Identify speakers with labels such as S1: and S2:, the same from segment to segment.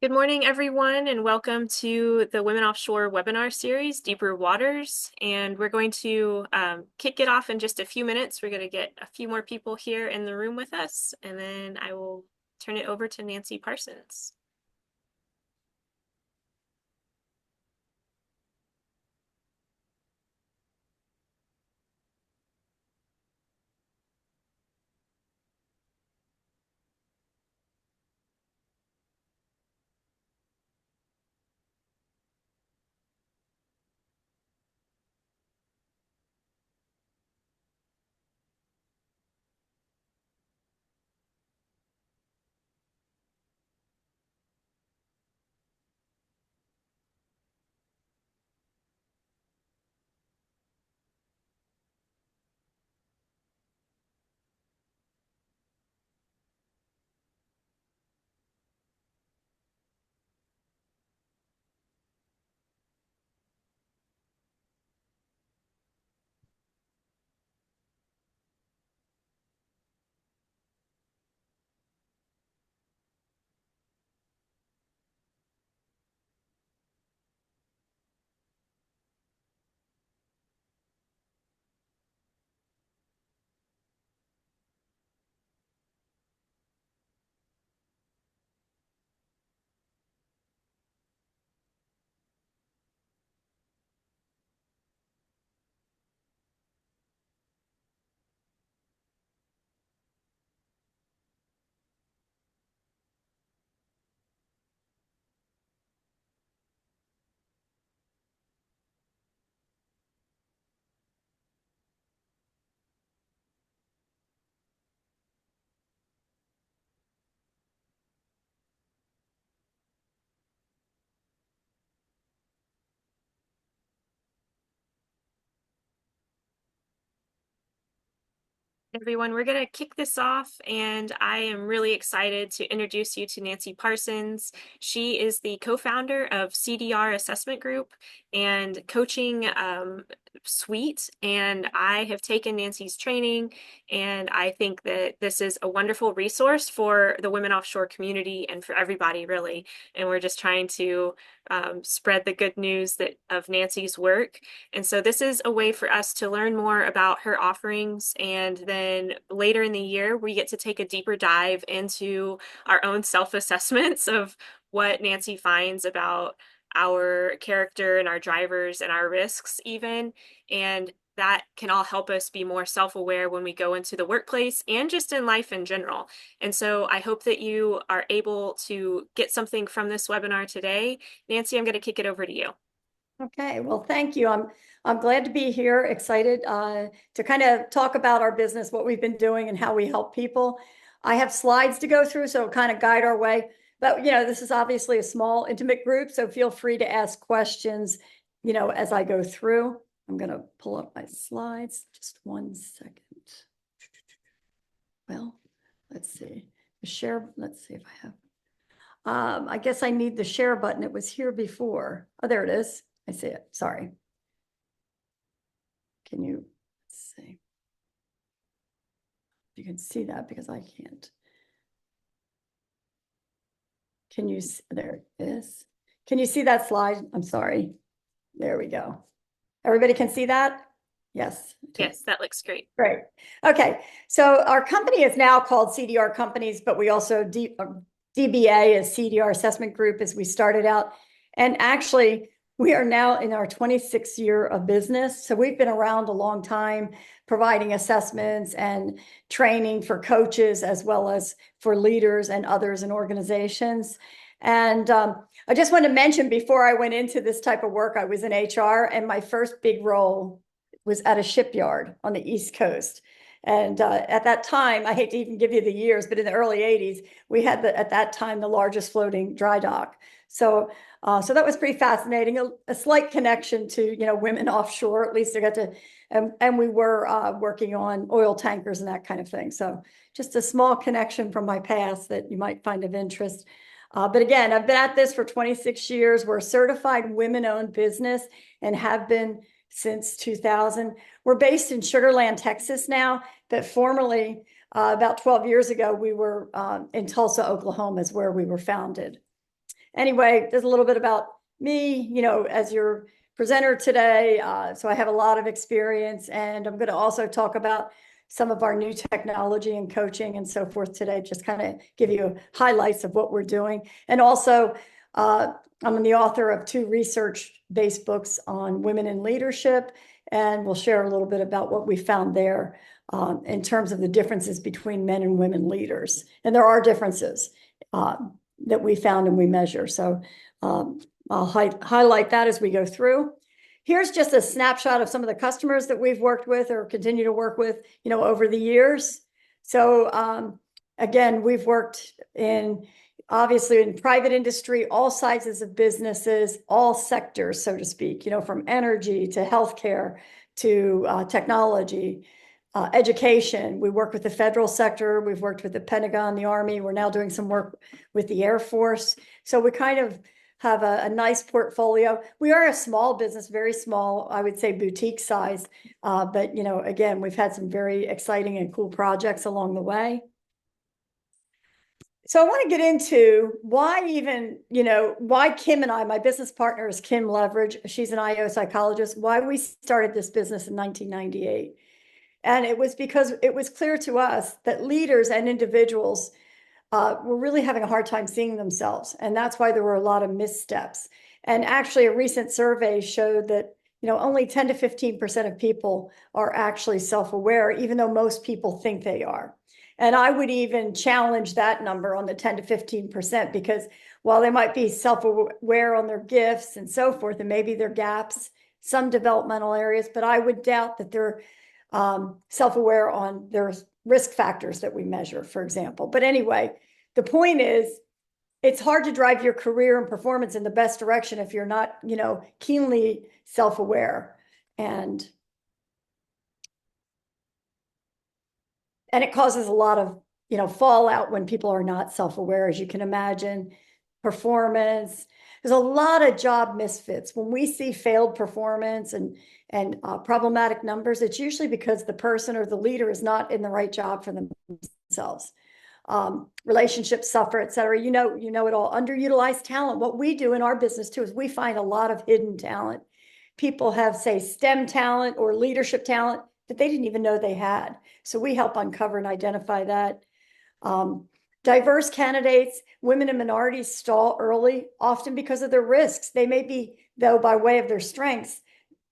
S1: Good morning, everyone, and welcome to the Women Offshore webinar series, Deeper Waters. And we're going to kick it off in just a few minutes. We're going to get a few more people here in the room with us, and then I will turn it over to Nancy Parsons. Everyone, we're going to kick this off, and I am really excited to introduce you to Nancy Parsons. She is the co-founder of CDR Assessment Group and Coaching Suite, and I have taken Nancy's training, and I think that this is a wonderful resource for the women offshore community and for everybody, really. And we're just trying to spread the good news of Nancy's work. And so this is a way for us to learn more about her offerings. And then later in the year, we get to take a deeper dive into our own self-assessments of what Nancy finds about our character and our drivers and our risks even. And that can all help us be more self-aware when we go into the workplace and just in life in general. And so I hope that you are able to get something from this webinar today. Nancy, I'm going to kick it over to you.
S2: Okay, well, thank you. I'm glad to be here, excited to kind of talk about our business, what we've been doing and how we help people. I have slides to go through, so kind of guide our way. But, this is obviously a small, intimate group, so feel free to ask questions, as I go through. I'm going to pull up my slides. Just 1 second. Well, let's see. Let's see if I have. I guess I need the share button. It was here before. Oh, there it is. I see it. Sorry. Let's see. You can see that because I can't. Can you see? There it is. Can you see that slide? I'm sorry. There we go. Everybody can see that? Yes.
S1: Yes, that looks great.
S2: Great. Okay. So our company is now called CDR Companies, but we also DBA is CDR Assessment Group as we started out. And actually, we are now in our 26th year of business. So we've been around a long time providing assessments and training for coaches as well as for leaders and others in organizations. And I just want to mention before I went into this type of work, I was in HR, and my first big role was at a shipyard on the East Coast. And at that time, I hate to even give you the years, but in the early 80s, we had at that time the largest floating dry dock. So that was pretty fascinating. A slight connection to women offshore. At least I got to, and we were working on oil tankers and that kind of thing. So just a small connection from my past that you might find of interest. But again, I've been at this for 26 years. We're a certified women-owned business and have been since 2000. We're based in Sugar Land, Texas now, but formerly, about 12 years ago, we were in Tulsa, Oklahoma is where we were founded. anyway, there's a little bit about me, as your presenter today. So I have a lot of experience, and I'm going to also talk about some of our new technology and coaching and so forth today, just kind of give you highlights of what we're doing. And also, I'm the author of 2 research-based books on women in leadership, and we'll share a little bit about what we found there in terms of the differences between men and women leaders. And there are differences that we found and we measure. So I'll highlight that as we go through. Here's just a snapshot of some of the customers that we've worked with or continue to work with, over the years. So again, we've worked obviously in private industry, all sizes of businesses, all sectors, so to speak, from energy to healthcare to technology, education. We work with the federal sector. We've worked with the Pentagon, the Army. We're now doing some work with the Air Force. So we kind of have a nice portfolio. We are a small business, very small, I would say boutique size. But, again, we've had some very exciting and cool projects along the way. So I want to get into why why Kim and I, my business partner is Kim Leverage. She's an IO psychologist, why we started this business in 1998. And it was because it was clear to us that leaders and individuals were really having a hard time seeing themselves. And that's why there were a lot of missteps. And actually, a recent survey showed that only 10 to 15% of people are actually self-aware, even though most people think they are. And I would even challenge that number on the 10 to 15%, because while they might be self-aware on their gifts and so forth, and maybe their gaps, some developmental areas, but I would doubt that they're self-aware on their risk factors that we measure, for example. But anyway, the point is, it's hard to drive your career and performance in the best direction if you're not, keenly self-aware. And it causes a lot of, fallout when people are not self-aware, as you can imagine. Performance. There's a lot of job misfits. When we see failed performance and problematic numbers, it's usually because the person or the leader is not in the right job for themselves. Relationships suffer, et cetera. You know it all. Underutilized talent. What we do in our business too is we find a lot of hidden talent. People have, say, STEM talent or leadership talent that they didn't even know they had. So we help uncover and identify that. Diverse candidates, women and minorities stall early, often because of their risks. They may be, though, by way of their strengths,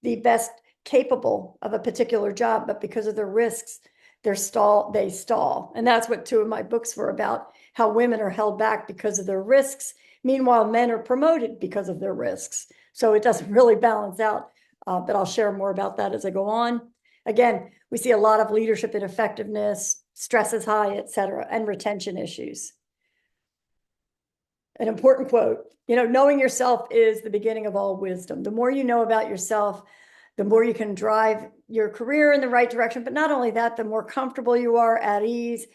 S2: the best capable of a particular job, but because of their risks, they stall. And that's what 2 of my books were about, how women are held back because of their risks. Meanwhile, men are promoted because of their risks. So it doesn't really balance out, but I'll share more about that as I go on. Again, we see a lot of leadership ineffectiveness, stress is high, et cetera, and retention issues. An important quote, knowing yourself is the beginning of all wisdom. The more you know about yourself, the more you can drive your career in the right direction. But not only that, the more comfortable you are, at ease,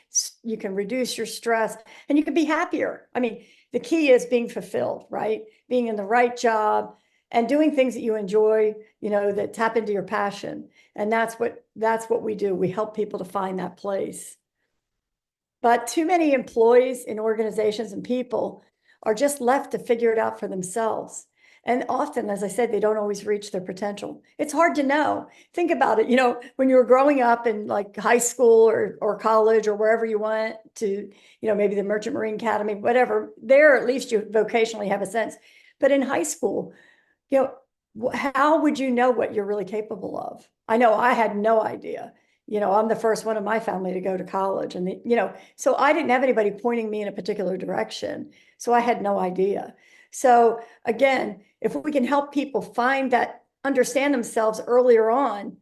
S2: you can reduce your stress, and you can be happier. I mean, the key is being fulfilled, right? Being in the right job and doing things that you enjoy, that tap into your passion. And that's what we do. We help people to find that place. But too many employees in organizations and people are just left to figure it out for themselves. And often, as I said, they don't always reach their potential. It's hard to know. Think about it. When you were growing up in like high school or college or wherever you went to, maybe the Merchant Marine Academy, whatever, there at least you vocationally have a sense. But in high school, how would you know what you're really capable of? I know I had no idea. I'm the first one in my family to go to college, and so I didn't have anybody pointing me in a particular direction. So I had no idea. So again, if we can help people find that, understand themselves earlier on,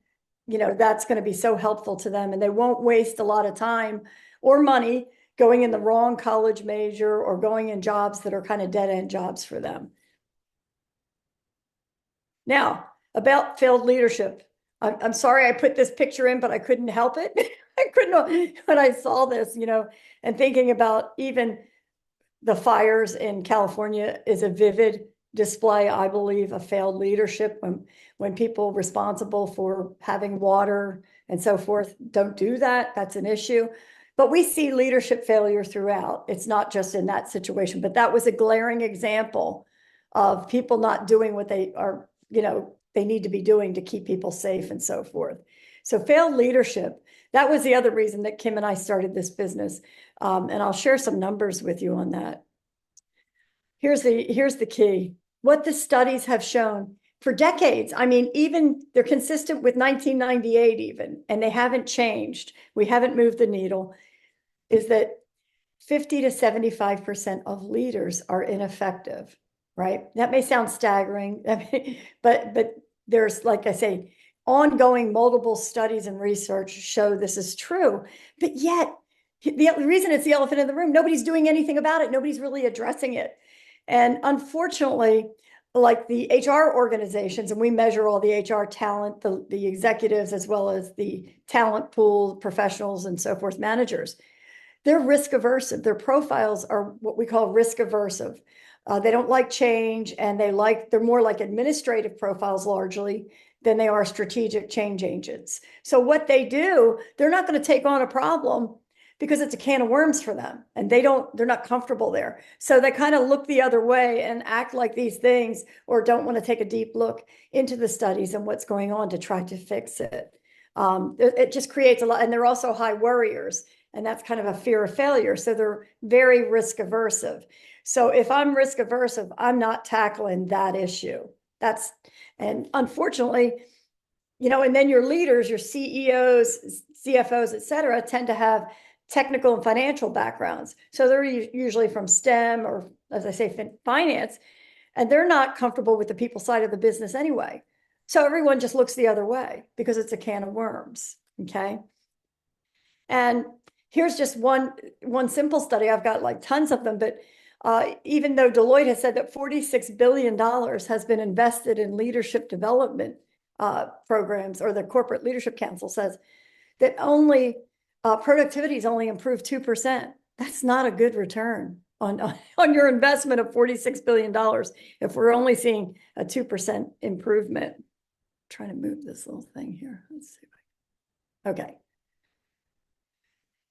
S2: that's going to be so helpful to them, and they won't waste a lot of time or money going in the wrong college major or going in jobs that are kind of dead-end jobs for them. Now, about failed leadership. I'm sorry I put this picture in, but I couldn't help it. I couldn't, when I saw this, and thinking about even the fires in California is a vivid display, I believe, of failed leadership when people responsible for having water and so forth don't do that. That's an issue. But we see leadership failure throughout. It's not just in that situation, but that was a glaring example of people not doing what they are, they need to be doing to keep people safe and so forth. So failed leadership, that was the other reason that Kim and I started this business. And I'll share some numbers with you on that. Here's the key. What the studies have shown for decades, I mean, even they're consistent with 1998 even, and they haven't changed. We haven't moved the needle, is that 50 to 75% of leaders are ineffective, right? That may sound staggering, but there's, like I say, ongoing multiple studies and research show this is true. But yet, the reason it's the elephant in the room, nobody's doing anything about it. Nobody's really addressing it. And unfortunately, like the HR organizations, and we measure all the HR talent, the executives, as well as the talent pool professionals and so forth, managers, they're risk aversive. Their profiles are what we call risk aversive. They don't like change, and they're more like administrative profiles largely than they are strategic change agents. So what they do, they're not going to take on a problem because it's a can of worms for them, and they're not comfortable there. So they kind of look the other way and act like these things, or don't want to take a deep look into the studies and what's going on to try to fix it. It just creates a lot, and they're also high worriers. And that's kind of a fear of failure. So they're very risk aversive. So if I'm risk aversive, I'm not tackling that issue. And unfortunately, and then your leaders, your CEOs, CFOs, et cetera, tend to have technical and financial backgrounds. So they're usually from STEM, or, as I say, finance, and they're not comfortable with the people side of the business anyway. So everyone just looks the other way because it's a can of worms. Okay. And here's just one simple study. I've got like tons of them, but even though Deloitte has said that $46 billion has been invested in leadership development programs, or the Corporate Leadership Council says that only productivity has only improved 2%. That's not a good return on your investment of $46 billion if we're only seeing a 2% improvement. I'm trying to move this little thing here. Let's see. Okay.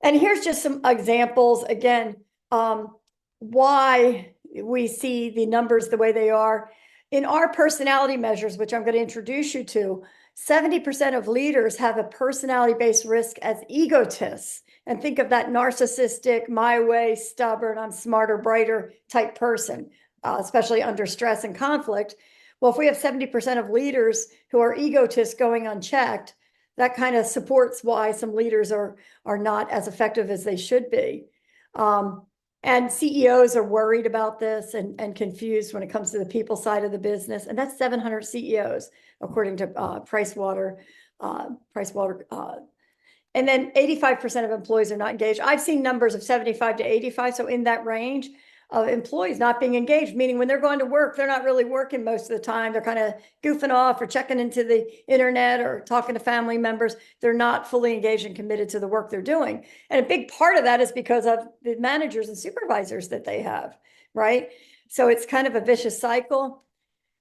S2: And here's just some examples, again, why we see the numbers the way they are. In our personality measures, which I'm going to introduce you to, 70% of leaders have a personality-based risk as egotists. And think of that narcissistic, my way, stubborn, I'm smarter, brighter type person, especially under stress and conflict. Well, if we have 70% of leaders who are egotists going unchecked, that kind of supports why some leaders are not as effective as they should be. And CEOs are worried about this and confused when it comes to the people side of the business. And that's 700 CEOs, according to Pricewater. And then 85% of employees are not engaged. I've seen numbers of 75 to 85. So in that range of employees not being engaged, meaning when they're going to work, they're not really working most of the time. They're kind of goofing off or checking into the internet or talking to family members. They're not fully engaged and committed to the work they're doing. And a big part of that is because of the managers and supervisors that they have, right? So it's kind of a vicious cycle.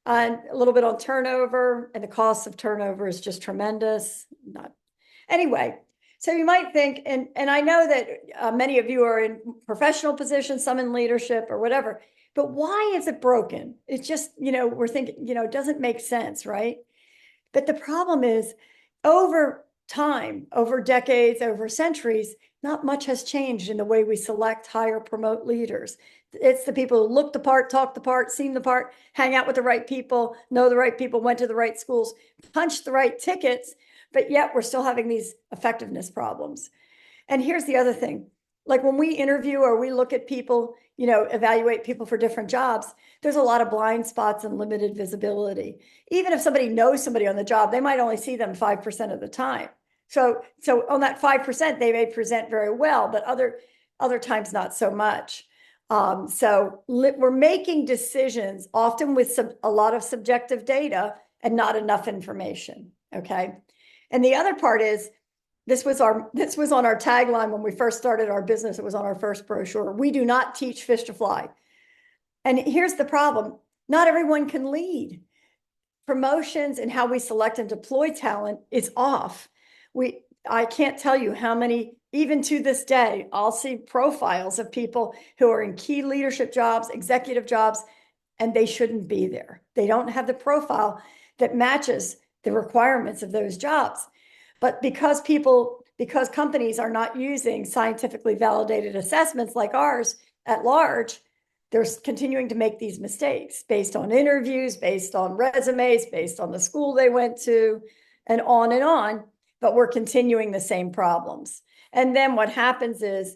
S2: And a little bit on turnover, and the cost of turnover is just tremendous. Anyway, so you might think, and I know that many of you are in professional positions, some in leadership or whatever, but why is it broken? It's just, we're thinking, it doesn't make sense, right? But the problem is, over time, over decades, over centuries, not much has changed in the way we select, hire, promote leaders. It's the people who look the part, talk the part, seem the part, hang out with the right people, know the right people, went to the right schools, punch the right tickets, but yet we're still having these effectiveness problems. And here's the other thing. Like when we interview or we look at people, evaluate people for different jobs, there's a lot of blind spots and limited visibility. Even if somebody knows somebody on the job, they might only see them 5% of the time. So on that 5%, they may present very well, but other times not so much. So we're making decisions often with a lot of subjective data and not enough information. Okay. And the other part is, this was on our tagline when we first started our business. It was on our first brochure. We do not teach fish to fly. And here's the problem. Not everyone can lead. Promotions and how we select and deploy talent is off. I can't tell you how many even to this day, I'll see profiles of people who are in key leadership jobs, executive jobs, and they shouldn't be there. They don't have the profile that matches the requirements of those jobs. But because companies are not using scientifically validated assessments like ours at large, they're continuing to make these mistakes based on interviews, based on resumes, based on the school they went to, and on and on. But we're continuing the same problems. And then what happens is,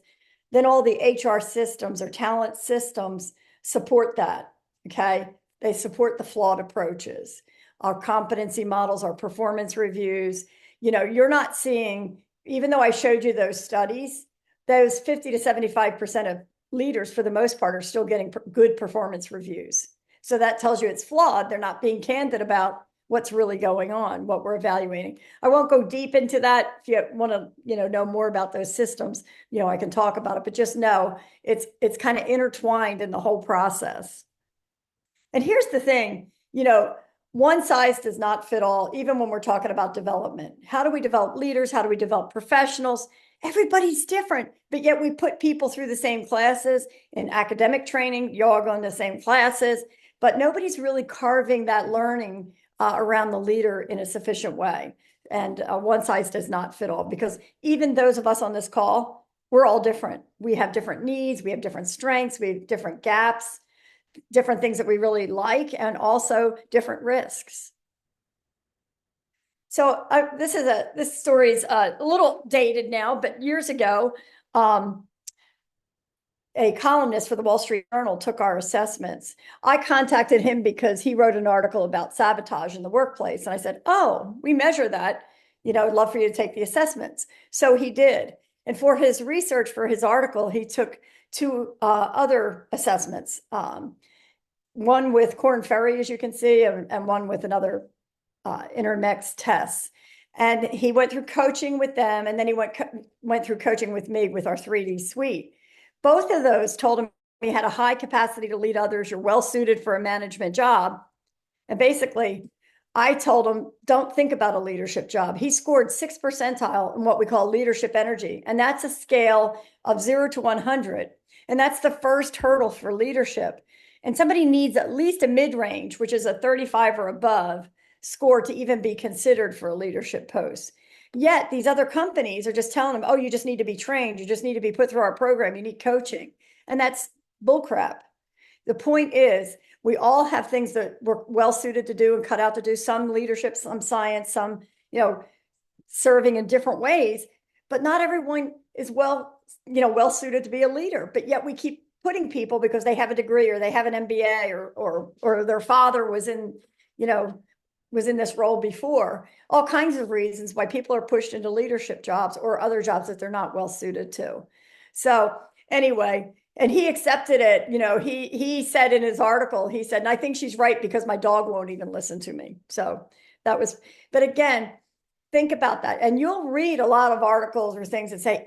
S2: then all the HR systems or talent systems support that. Okay. They support the flawed approaches, our competency models, our performance reviews. You're not seeing, even though I showed you those studies, those 50 to 75% of leaders, for the most part, are still getting good performance reviews. So that tells you it's flawed. They're not being candid about what's really going on, what we're evaluating. I won't go deep into that. If you want to, know more about those systems, I can talk about it, but just know it's kind of intertwined in the whole process. And here's the thing, one size does not fit all, even when we're talking about development. How do we develop leaders? How do we develop professionals? Everybody's different, but yet we put people through the same classes in academic training. You all go in the same classes, but nobody's really carving that learning around the leader in a sufficient way. And one size does not fit all, because even those of us on this call, we're all different. We have different needs. We have different strengths. We have different gaps, different things that we really like, and also different risks. So this story is a little dated now, but years ago, a columnist for the Wall Street Journal took our assessments. I contacted him because he wrote an article about sabotage in the workplace. And I said, oh, we measure that. I'd love for you to take the assessments. So he did. And for his research for his article, he took two other assessments, one with Korn Ferry, as you can see, and one with another Intermex tests. And he went through coaching with them, and then he went through coaching with me with our 3D suite. Both of those told him he had a high capacity to lead others. You're well suited for a management job. And basically, I told him, don't think about a leadership job. He scored 6th percentile in what we call leadership energy. And that's a scale of 0 to 100. And that's the first hurdle for leadership. And somebody needs at least a mid-range, which is a 35 or above score, to even be considered for a leadership post. Yet these other companies are just telling them, oh, you just need to be trained. You just need to be put through our program. You need coaching. And that's bullcrap. The point is, we all have things that we're well suited to do and cut out to do, some leadership, some science, some, serving in different ways, but not everyone is well suited to be a leader. But yet we keep putting people because they have a degree or they have an MBA or their father was in this role before. All kinds of reasons why people are pushed into leadership jobs or other jobs that they're not well suited to. So anyway, and he accepted it. He said in his article, he said, and I think she's right because my dog won't even listen to me. So but again, think about that. And you'll read a lot of articles or things that say,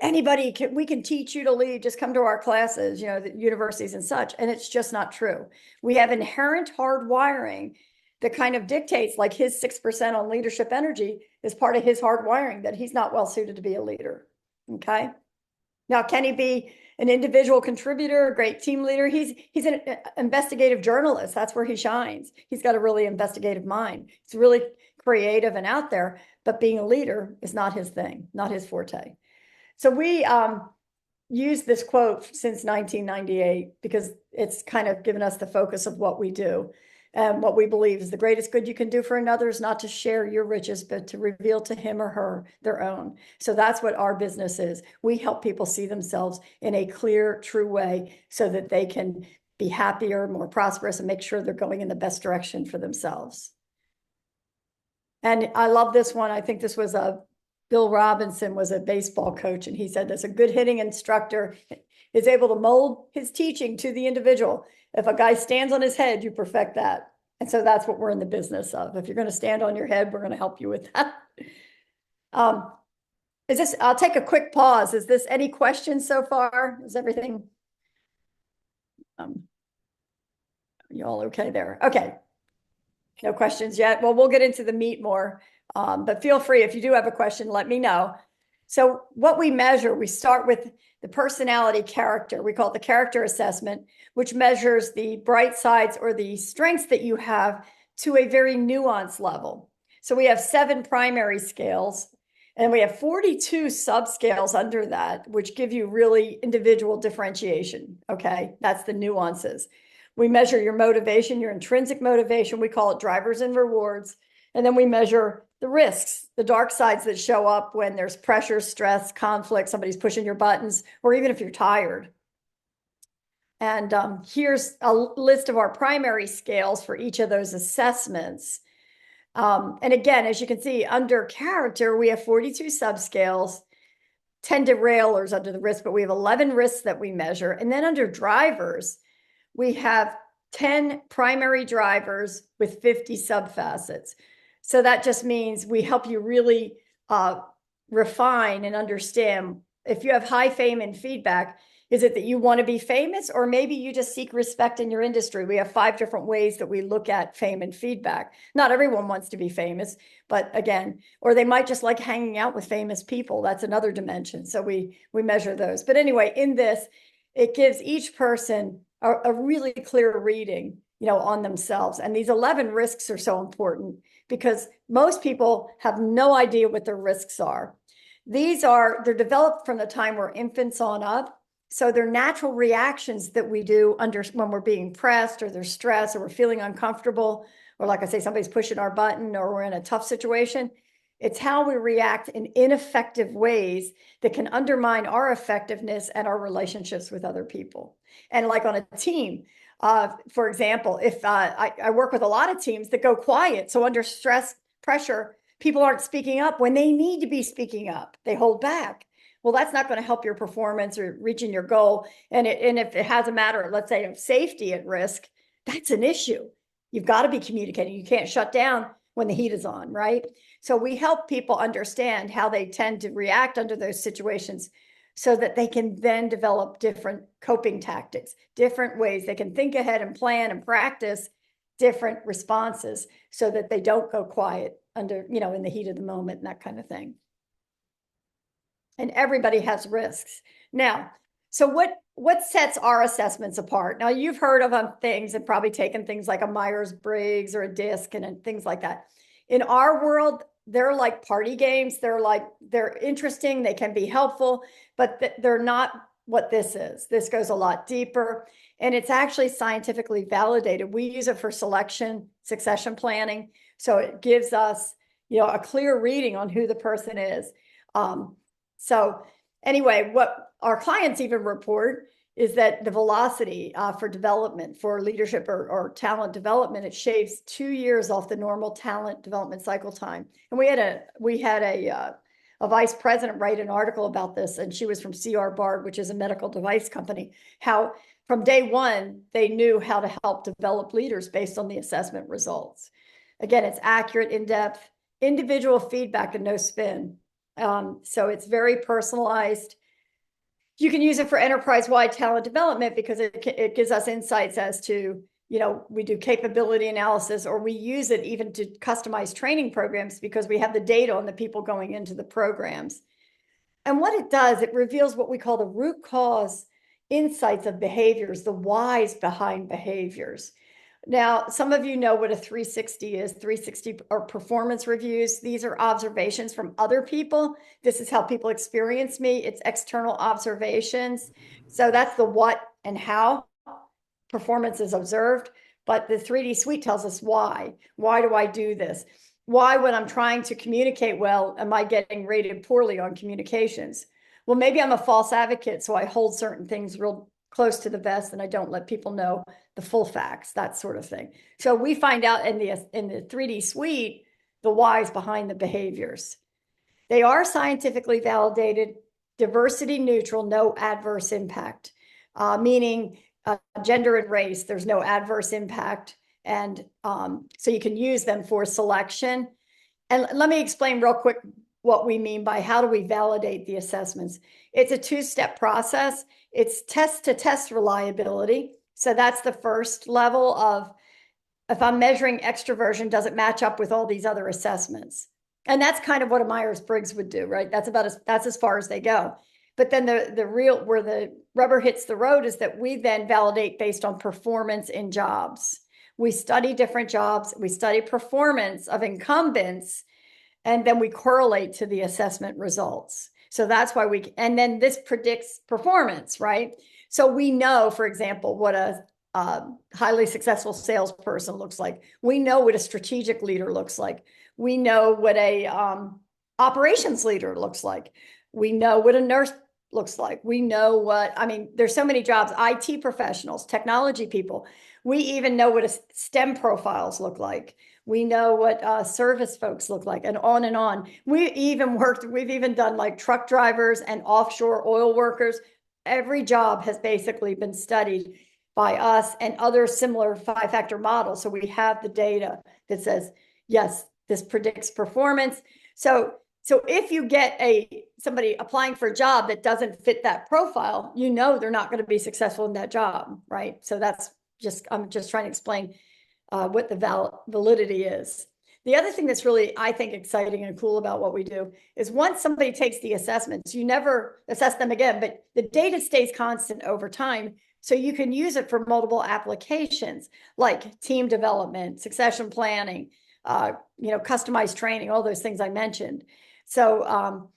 S2: we can teach you to lead, just come to our classes, the universities and such. And it's just not true. We have inherent hard wiring that kind of dictates, like his 6% on leadership energy is part of his hard wiring, that he's not well suited to be a leader. Okay. Now, can he be an individual contributor, a great team leader? He's an investigative journalist. That's where he shines. He's got a really investigative mind. He's really creative and out there, but being a leader is not his thing, not his forte. So we used this quote since 1998 because it's kind of given us the focus of what we do. And what we believe is the greatest good you can do for another is not to share your riches, but to reveal to him or her their own. So that's what our business is. We help people see themselves in a clear, true way so that they can be happier, more prosperous, and make sure they're going in the best direction for themselves. And I love this one. I think this was Bill Robinson was a baseball coach, and he said this: a good hitting instructor is able to mold his teaching to the individual. If a guy stands on his head, you perfect that. And so that's what we're in the business of. If you're going to stand on your head, we're going to help you with that. I'll take a quick pause. Is this any questions so far? Is everything, you all okay there? Okay. No questions yet. Well, we'll get into the meat more, but feel free, if you do have a question, let me know. So what we measure, we start with the personality character. We call it the character assessment, which measures the bright sides or the strengths that you have to a very nuanced level. So we have 7 primary scales, and we have 42 subscales under that, which give you really individual differentiation. Okay, that's the nuances. We measure your motivation, your intrinsic motivation. We call it drivers and rewards. And then we measure the risks, the dark sides that show up when there's pressure, stress, conflict, somebody's pushing your buttons, or even if you're tired. And here's a list of our primary scales for each of those assessments. And again, as you can see, under character, we have 42 subscales, 10 derailers under the risk, but we have 11 risks that we measure. And then under drivers, we have 10 primary drivers with 50 subfacets. So that just means we help you really refine and understand if you have high fame and feedback, is it that you want to be famous, or maybe you just seek respect in your industry? We have 5 different ways that we look at fame and feedback. Not everyone wants to be famous, but again, or they might just like hanging out with famous people. That's another dimension. So we measure those. But anyway, in this, it gives each person a really clear reading, on themselves. And these 11 risks are so important because most people have no idea what their risks are. They're developed from the time we're infants on up. So they're natural reactions that we do when we're being pressed, or there's stress, or we're feeling uncomfortable, or like I say, somebody's pushing our button, or we're in a tough situation. It's how we react in ineffective ways that can undermine our effectiveness and our relationships with other people. And like on a team, for example, if I work with a lot of teams that go quiet. So under stress, pressure, people aren't speaking up when they need to be speaking up. They hold back. Well, that's not going to help your performance or reaching your goal. And if it has a matter, let's say, of safety at risk, that's an issue. You've got to be communicating. You can't shut down when the heat is on, right? So we help people understand how they tend to react under those situations so that they can then develop different coping tactics, different ways they can think ahead and plan and practice different responses so that they don't go quiet under, in the heat of the moment and that kind of thing. And everybody has risks. Now, so what sets our assessments apart? Now, you've heard of things and probably taken things like a Myers-Briggs or a DISC and things like that. In our world, they're like party games. They're interesting. They can be helpful, but they're not what this is. This goes a lot deeper, and it's actually scientifically validated. We use it for selection, succession planning. So it gives us, a clear reading on who the person is. So anyway, what our clients even report is that the velocity for development, for leadership or talent development, it shaves 2 years off the normal talent development cycle time. And we had a vice president write an article about this, and she was from CR Bard, which is a medical device company, how from day one, they knew how to help develop leaders based on the assessment results. Again, it's accurate, in-depth, individual feedback and no spin. So it's very personalized. You can use it for enterprise-wide talent development because it gives us insights as to, we do capability analysis, or we use it even to customize training programs because we have the data on the people going into the programs. And what it does, it reveals what we call the root cause insights of behaviors, the whys behind behaviors. Now, some of you know what a 360 is. 360 are performance reviews. These are observations from other people. This is how people experience me. It's external observations. So that's the what and how performance is observed. But the 3D suite tells us why. Why do I do this? Why, when I'm trying to communicate well, am I getting rated poorly on communications? Well, maybe I'm a false advocate, so I hold certain things real close to the vest and I don't let people know the full facts, that sort of thing. So we find out in the 3D suite the whys behind the behaviors. They are scientifically validated, diversity neutral, no adverse impact, meaning gender and race, there's no adverse impact. And so you can use them for selection. And let me explain real quick what we mean by how do we validate the assessments. It's a 2-step process. It's test to test reliability. So that's the first level of, if I'm measuring extroversion, does it match up with all these other assessments? And that's kind of what a Myers-Briggs would do, right? That's as far as they go. But then the real where the rubber hits the road is that we then validate based on performance in jobs. We study different jobs, we study performance of incumbents, and then we correlate to the assessment results. So that's why and then this predicts performance, right? So we know, for example, what a highly successful salesperson looks like. We know what a strategic leader looks like. We know what a operations leader looks like. We know what a nurse looks like. We know I mean, there's so many jobs, IT professionals, technology people. We even know what a STEM profiles look like. We know what service folks look like, and on and on. We've even done like truck drivers and offshore oil workers. Every job has basically been studied by us and other similar 5-factor models. So we have the data that says, yes, this predicts performance. So if you get somebody applying for a job that doesn't fit that profile, you know they're not going to be successful in that job, right? So I'm just trying to explain what the validity is. The other thing that's really, I think, exciting and cool about what we do is once somebody takes the assessments, you never assess them again, but the data stays constant over time. So you can use it for multiple applications like team development, succession planning, customized training, all those things I mentioned. So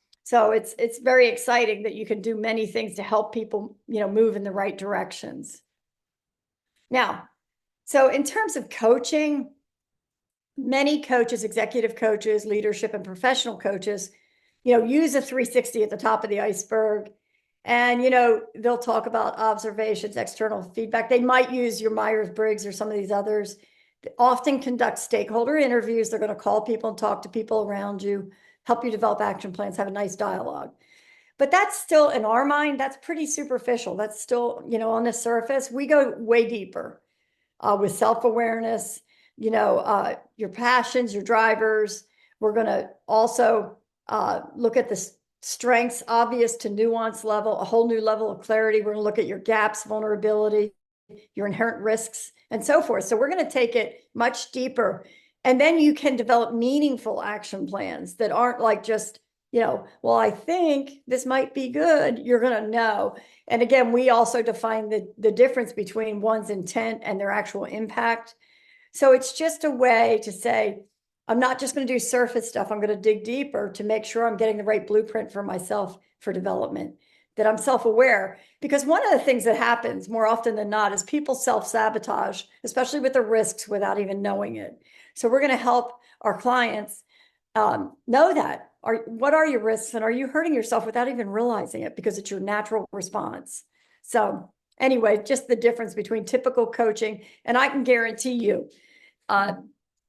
S2: it's very exciting that you can do many things to help people, move in the right directions. Now, so in terms of coaching, many coaches, executive coaches, leadership and professional coaches, use a 360 at the top of the iceberg. And, they'll talk about observations, external feedback. They might use your Myers-Briggs or some of these others. They often conduct stakeholder interviews. They're going to call people and talk to people around you, help you develop action plans, have a nice dialogue. But that's still, in our mind, that's pretty superficial. That's still, on the surface. We go way deeper with self-awareness, your passions, your drivers. We're going to also look at the strengths, obvious to nuance level, a whole new level of clarity. We're going to look at your gaps, vulnerability, your inherent risks, and so forth. So we're going to take it much deeper. And then you can develop meaningful action plans that aren't like just, well, I think this might be good. You're going to know. And again, we also define the difference between one's intent and their actual impact. So it's just a way to say, I'm not just going to do surface stuff. I'm going to dig deeper to make sure I'm getting the right blueprint for myself for development, that I'm self-aware. Because one of the things that happens more often than not is people self-sabotage, especially with the risks without even knowing it. So we're going to help our clients know that. What are your risks, and are you hurting yourself without even realizing it because it's your natural response? So anyway, just the difference between typical coaching, and I can guarantee you,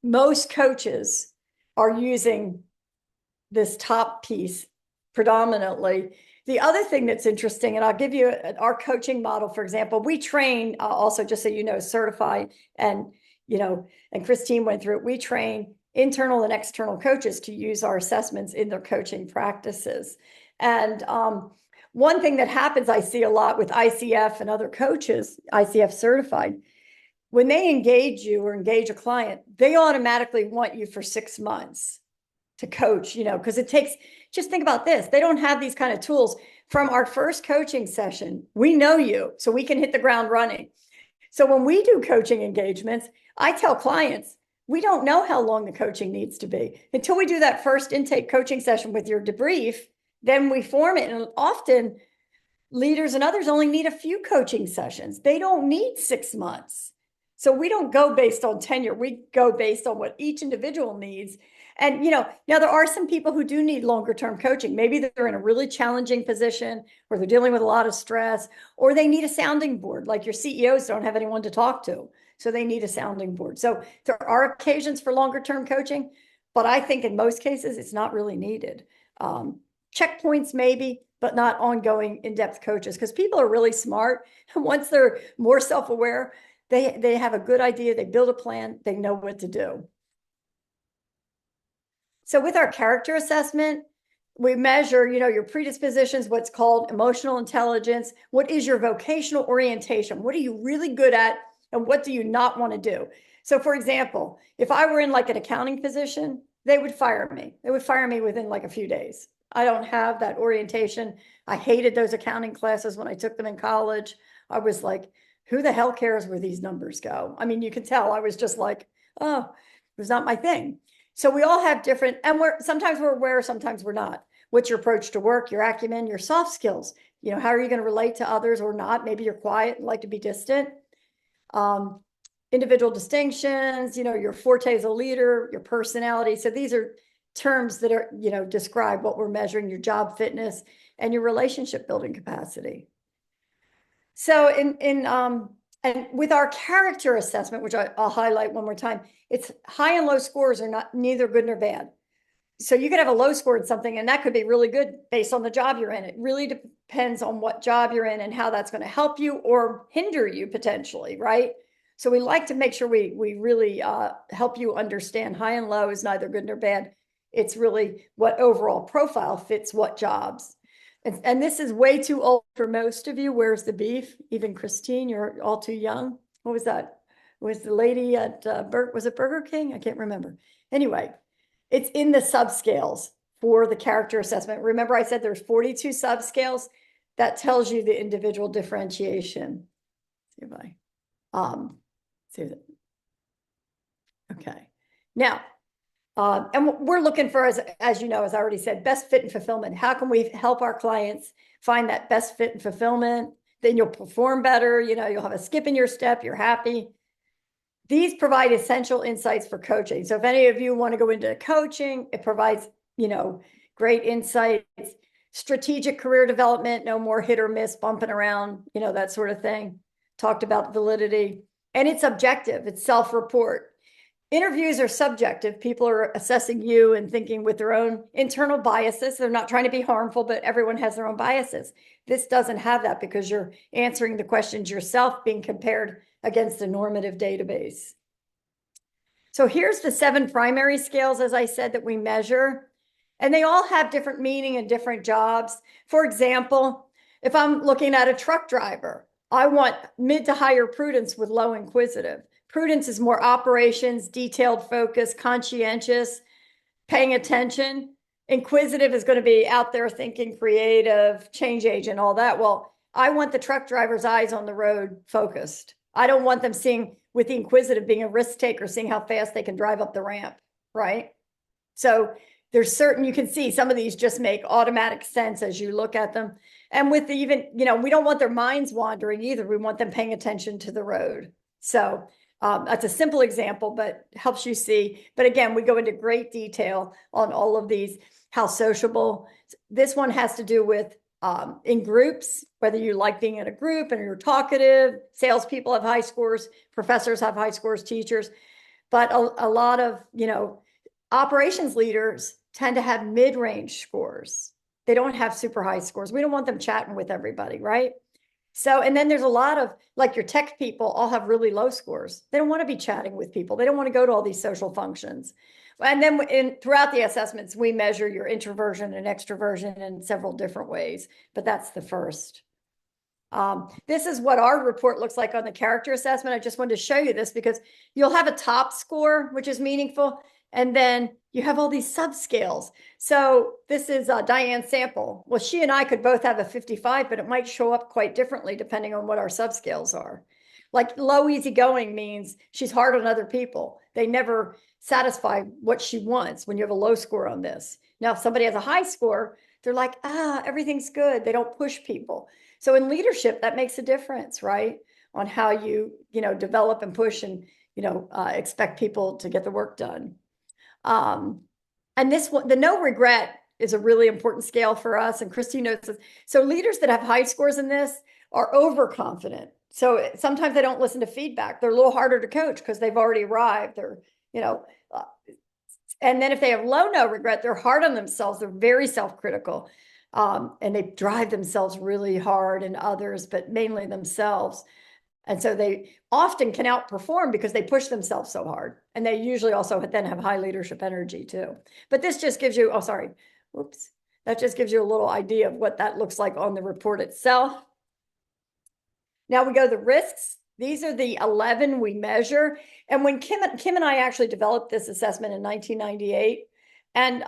S2: most coaches are using this top piece predominantly. The other thing that's interesting, and I'll give you our coaching model, for example, we train also, just so you know, certified, and and Christine went through it. We train internal and external coaches to use our assessments in their coaching practices. And one thing that happens, I see a lot with ICF and other coaches, ICF certified, when they engage you or engage a client, they automatically want you for 6 months to coach, because just think about this. They don't have these kind of tools. From our first coaching session, we know you, so we can hit the ground running. So when we do coaching engagements, I tell clients, we don't know how long the coaching needs to be until we do that first intake coaching session with your debrief. Then we form it. And often leaders and others only need a few coaching sessions. They don't need 6 months. So we don't go based on tenure. We go based on what each individual needs. And, now there are some people who do need longer term coaching. Maybe they're in a really challenging position, or they're dealing with a lot of stress, or they need a sounding board. Like your CEOs don't have anyone to talk to, so they need a sounding board. So there are occasions for longer term coaching, but I think in most cases, it's not really needed. Checkpoints maybe, but not ongoing in-depth coaches, because people are really smart. And once they're more self-aware, they have a good idea, they build a plan, they know what to do. So with our character assessment, we measure, your predispositions, what's called emotional intelligence. What is your vocational orientation? What are you really good at, and what do you not want to do? So for example, if I were in like an accounting position, they would fire me. They would fire me within like a few days. I don't have that orientation. I hated those accounting classes when I took them in college. I was like, who the hell cares where these numbers go? I mean, you can tell I was just like, oh, it was not my thing. So we all have different, and sometimes we're aware, sometimes we're not. What's your approach to work, your acumen, your soft skills? You know, how are you going to relate to others or not? Maybe you're quiet and like to be distant. Um, Individual distinctions, you know, your forte as a leader, your personality. So these are terms that are, you know, describe what we're measuring, your job fitness and your relationship building capacity. So and with our character assessment, which I'll highlight one more time, it's high and low scores are not neither good nor bad. So you could have a low score in something and that could be really good based on the job you're in. It really depends on what job you're in and how that's going to help you or hinder you potentially, right? So we like to make sure we really help you understand high and low is neither good nor bad. It's really what overall profile fits what jobs. And this is way too old for most of you. Where's the beef? Even Christine, you're all too young. What was that? Was the lady at was it Burger King? I can't remember. Anyway, it's in the subscales for the character assessment. Remember I said there's 42 subscales? That tells you the individual differentiation. See if I see that. Okay. Now, and we're looking for, as you know, as I already said, best fit and fulfillment. How can we help our clients find that best fit and fulfillment? Then you'll perform better. You know, you'll have a skip in your step. You're happy. These provide essential insights for coaching. So if any of you want to go into coaching, it provides, you know, great insights, strategic career development, no more hit or miss, bumping around, you know, that sort of thing. Talked about validity. And it's objective. It's self-report. Interviews are subjective. People are assessing you and thinking with their own internal biases. They're not trying to be harmful, but everyone has their own biases. This doesn't have that because you're answering the questions yourself, being compared against a normative database. So here's the 7 primary scales, as I said, that we measure. And they all have different meaning in different jobs. For example, if I'm looking at a truck driver, I want mid to higher prudence with low inquisitive. Prudence is more operations, detailed focus, conscientious, paying attention. Inquisitive is going to be out there thinking, creative, change agent, all that. Well, I want the truck driver's eyes on the road focused. I don't want them seeing, with the inquisitive being a risk taker, seeing how fast they can drive up the ramp, right? So there's certain, you can see some of these just make automatic sense as you look at them. And with the even, you know, we don't want their minds wandering either. We want them paying attention to the road. So that's a simple example, but helps you see. But again, we go into great detail on all of these, how sociable. This one has to do with in groups, whether you like being in a group and you're talkative. Salespeople have high scores, professors have high scores, teachers. But a lot of, you know, operations leaders tend to have mid-range scores. They don't have super high scores. We don't want them chatting with everybody, right? So, and then there's a lot of, like your tech people all have really low scores. They don't want to be chatting with people. They don't want to go to all these social functions. And then throughout the assessments, we measure your introversion and extroversion in several different ways, but that's the first. This is what our report looks like on the character assessment. I just wanted to show you this because you'll have a top score, which is meaningful. And then you have all these subscales. So this is Diane's sample. Well, she and I could both have a 55, but it might show up quite differently depending on what our subscales are. Like low easygoing means she's hard on other people. They never satisfy what she wants when you have a low score on this. Now, if somebody has a high score, they're like, everything's good. They don't push people. So in leadership, that makes a difference, right? On how you develop and push and, expect people to get the work done. And this one, the no regret is a really important scale for us. And Christy knows this. So leaders that have high scores in this are overconfident. So sometimes they don't listen to feedback. They're a little harder to coach because they've already arrived. They're, and then if they have low no regret, they're hard on themselves. They're very self-critical. And they drive themselves really hard and others, but mainly themselves. And so they often can outperform because they push themselves so hard. And they usually also then have high leadership energy too. But this just gives you, that just gives you a little idea of what that looks like on the report itself. Now we go to the risks. These are the 11 we measure. And when Kim and I actually developed this assessment in 1998, And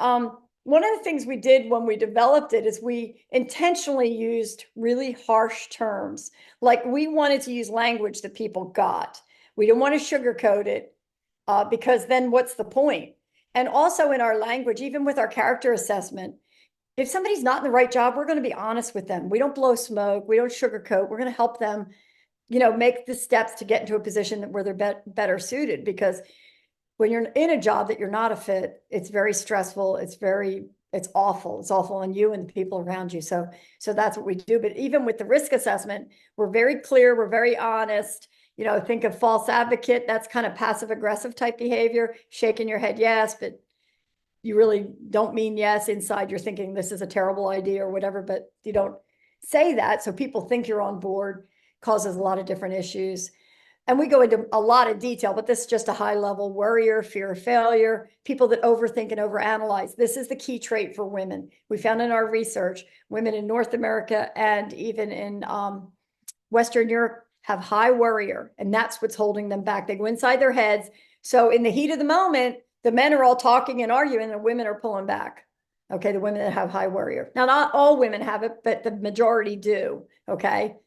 S2: one of the things we did when we developed it is we intentionally used really harsh terms. Like we wanted to use language that people got. We didn't want to sugarcoat it because then what's the point? And also in our language, even with our character assessment, if somebody's not in the right job, we're going to be honest with them. We don't blow smoke. We don't sugarcoat. We're going to help them, make the steps to get into a position where they're better suited. Because when you're in a job that you're not a fit, it's very stressful. It's awful. It's awful on you and the people around you. So that's what we do. But even with the risk assessment, we're very clear. We're very honest. Think of false advocate. That's kind of passive aggressive type behavior, shaking your head yes, but you really don't mean yes. Inside, you're thinking this is a terrible idea or whatever, but you don't say that. So people think you're on board, causes a lot of different issues. And we go into a lot of detail, but this is just a high level worrier, fear of failure, people that overthink and overanalyze. This is the key trait for women. We found in our research, women in North America and even in Western Europe have high worrier, and that's what's holding them back. They go inside their heads. So in the heat of the moment, the men are all talking and arguing, and the women are pulling back. Okay, the women that have high worrier. Now, not all women have it, but the majority do. Okay.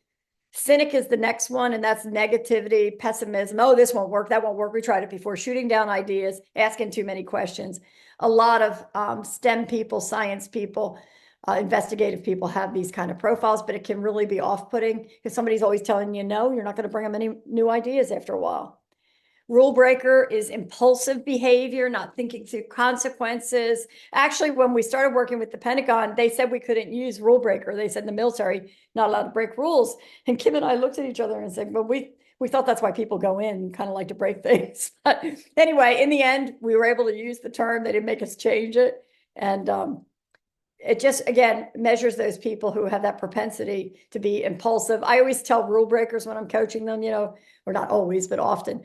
S2: Cynic is the next one, and that's negativity, pessimism. Oh, this won't work. That won't work. We tried it before. Shooting down ideas, asking too many questions. A lot of STEM people, science people, investigative people have these kind of profiles, but it can really be off-putting if somebody's always telling you no, you're not going to bring them any new ideas after a while. Rule breaker is impulsive behavior, not thinking through consequences. Actually, when we started working with the Pentagon, they said we couldn't use rule breaker. They said in the military, not allowed to break rules. And Kim and I looked at each other and said, well, we thought that's why people go in, kind of like to break things. But anyway, in the end, we were able to use the term. They didn't make us change it. And it just, again, measures those people who have that propensity to be impulsive. I always tell rule breakers when I'm coaching them, or not always, but often,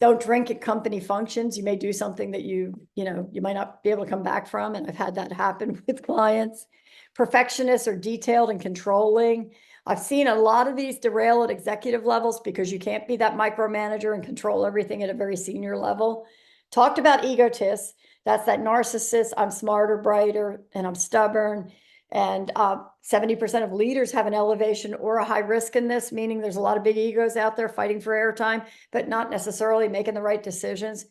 S2: don't drink at company functions. You may do something that you might not be able to come back from. And I've had that happen with clients. Perfectionists are detailed and controlling. I've seen a lot of these derail at executive levels because you can't be that micromanager and control everything at a very senior level. Talked about egotists. That's that narcissist. I'm smarter, brighter, and I'm stubborn. And 70% of leaders have an elevation or a high risk in this, meaning there's a lot of big egos out there fighting for airtime, but not necessarily making the right decisions.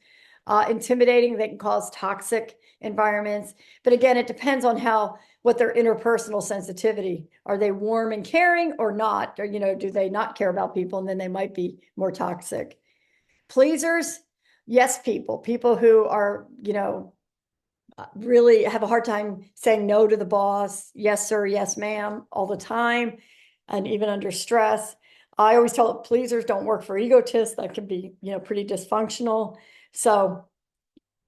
S2: Intimidating, they can cause toxic environments. But again, it depends on what their interpersonal sensitivity. Are they warm and caring or not? Or, do they not care about people? And then they might be more toxic. Pleasers, yes, people who are, really have a hard time saying no to the boss, yes, sir, yes, ma'am, all the time, and even under stress. I always tell pleasers don't work for egotists. That can be, pretty dysfunctional. So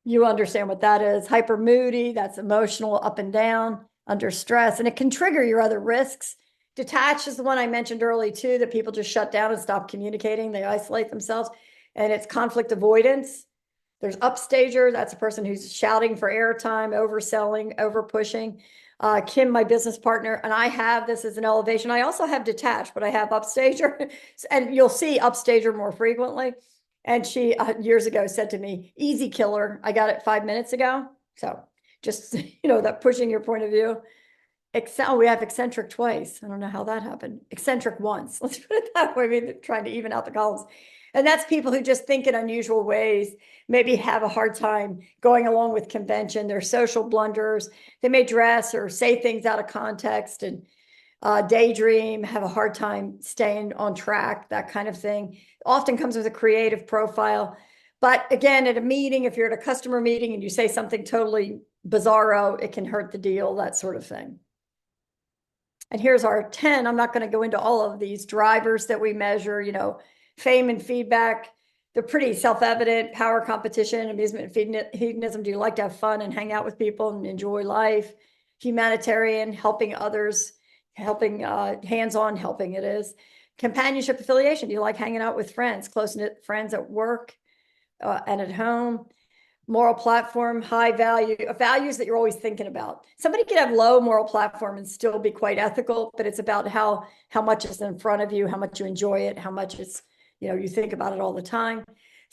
S2: you understand what that is. Hyper moody, that's emotional, up and down, under stress, and it can trigger your other risks. Detached is the one I mentioned early too, that people just shut down and stop communicating. They isolate themselves, and it's conflict avoidance. There's upstager. That's a person who's shouting for airtime, overselling, over pushing. Kim, my business partner, and I have this as an elevation. I also have detached, but I have upstager, and you'll see upstager more frequently. And she years ago said to me, "Easy killer." I got it 5 minutes ago. So just that pushing your point of view. We have eccentric twice. I don't know how that happened. Eccentric once. Let's put it that way. I mean, trying to even out the columns. And that's people who just think in unusual ways, maybe have a hard time going along with convention. They're social blunderers. They may dress or say things out of context and daydream, have a hard time staying on track, that kind of thing. Often comes with a creative profile. But again, at a meeting, if you're at a customer meeting and you say something totally bizarro, it can hurt the deal, that sort of thing. And here's our 10. I'm not going to go into all of these drivers that we measure, fame and feedback. They're pretty self-evident. Power, competition, amusement, and hedonism. Do you like to have fun and hang out with people and enjoy life? Humanitarian, helping others, helping, hands-on helping it is. Companionship, affiliation. Do you like hanging out with friends, close-knit friends at work and at home? Moral platform, high value, values that you're always thinking about. Somebody could have low moral platform and still be quite ethical, but it's about how much is in front of you, how much you enjoy it, how much it's, you think about it all the time.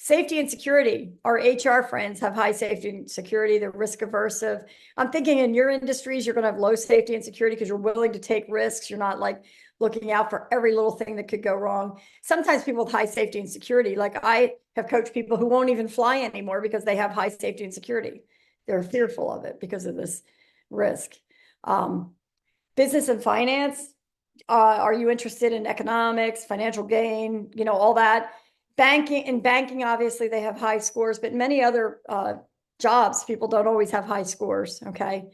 S2: Safety and security. Our HR friends have high safety and security. They're risk aversive. I'm thinking in your industries, you're going to have low safety and security because you're willing to take risks. You're not like looking out for every little thing that could go wrong. Sometimes people with high safety and security, like I have coached people who won't even fly anymore because they have high safety and security. They're fearful of it because of this risk. Business and finance. Are you interested in economics, financial gain, all that? Banking, obviously they have high scores, but many other jobs, people don't always have high scores, okay?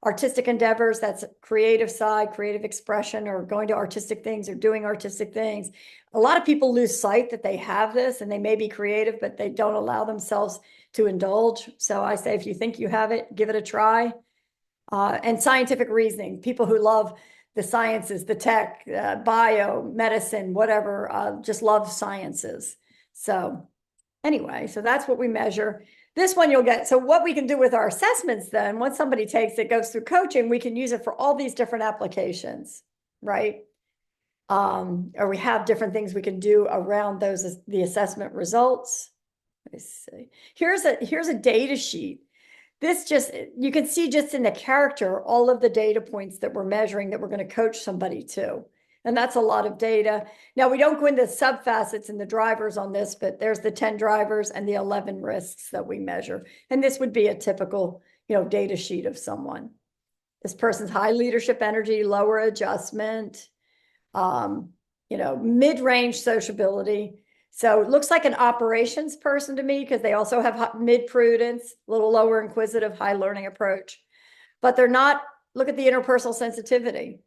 S2: Artistic endeavors, that's creative side, creative expression, or going to artistic things or doing artistic things. A lot of people lose sight that they have this and they may be creative, but they don't allow themselves to indulge. So I say, if you think you have it, give it a try. And scientific reasoning, people who love the sciences, the tech, bio, medicine, whatever, just love sciences. So anyway, so that's what we measure. This one you'll get. So what we can do with our assessments then, once somebody takes it, goes through coaching, we can use it for all these different applications, right? Or we have different things we can do around those, the assessment results. Let me see. Here's a data sheet. This just, you can see just in the character, all of the data points that we're measuring that we're going to coach somebody to. And that's a lot of data. Now, we don't go into subfacets and the drivers on this, but there's the 10 drivers and the 11 risks that we measure. And this would be a typical, data sheet of someone. This person's high leadership energy, lower adjustment, mid-range sociability. So it looks like an operations person to me because they also have mid-prudence, a little lower inquisitive, high learning approach. But they're not, look at the interpersonal sensitivity.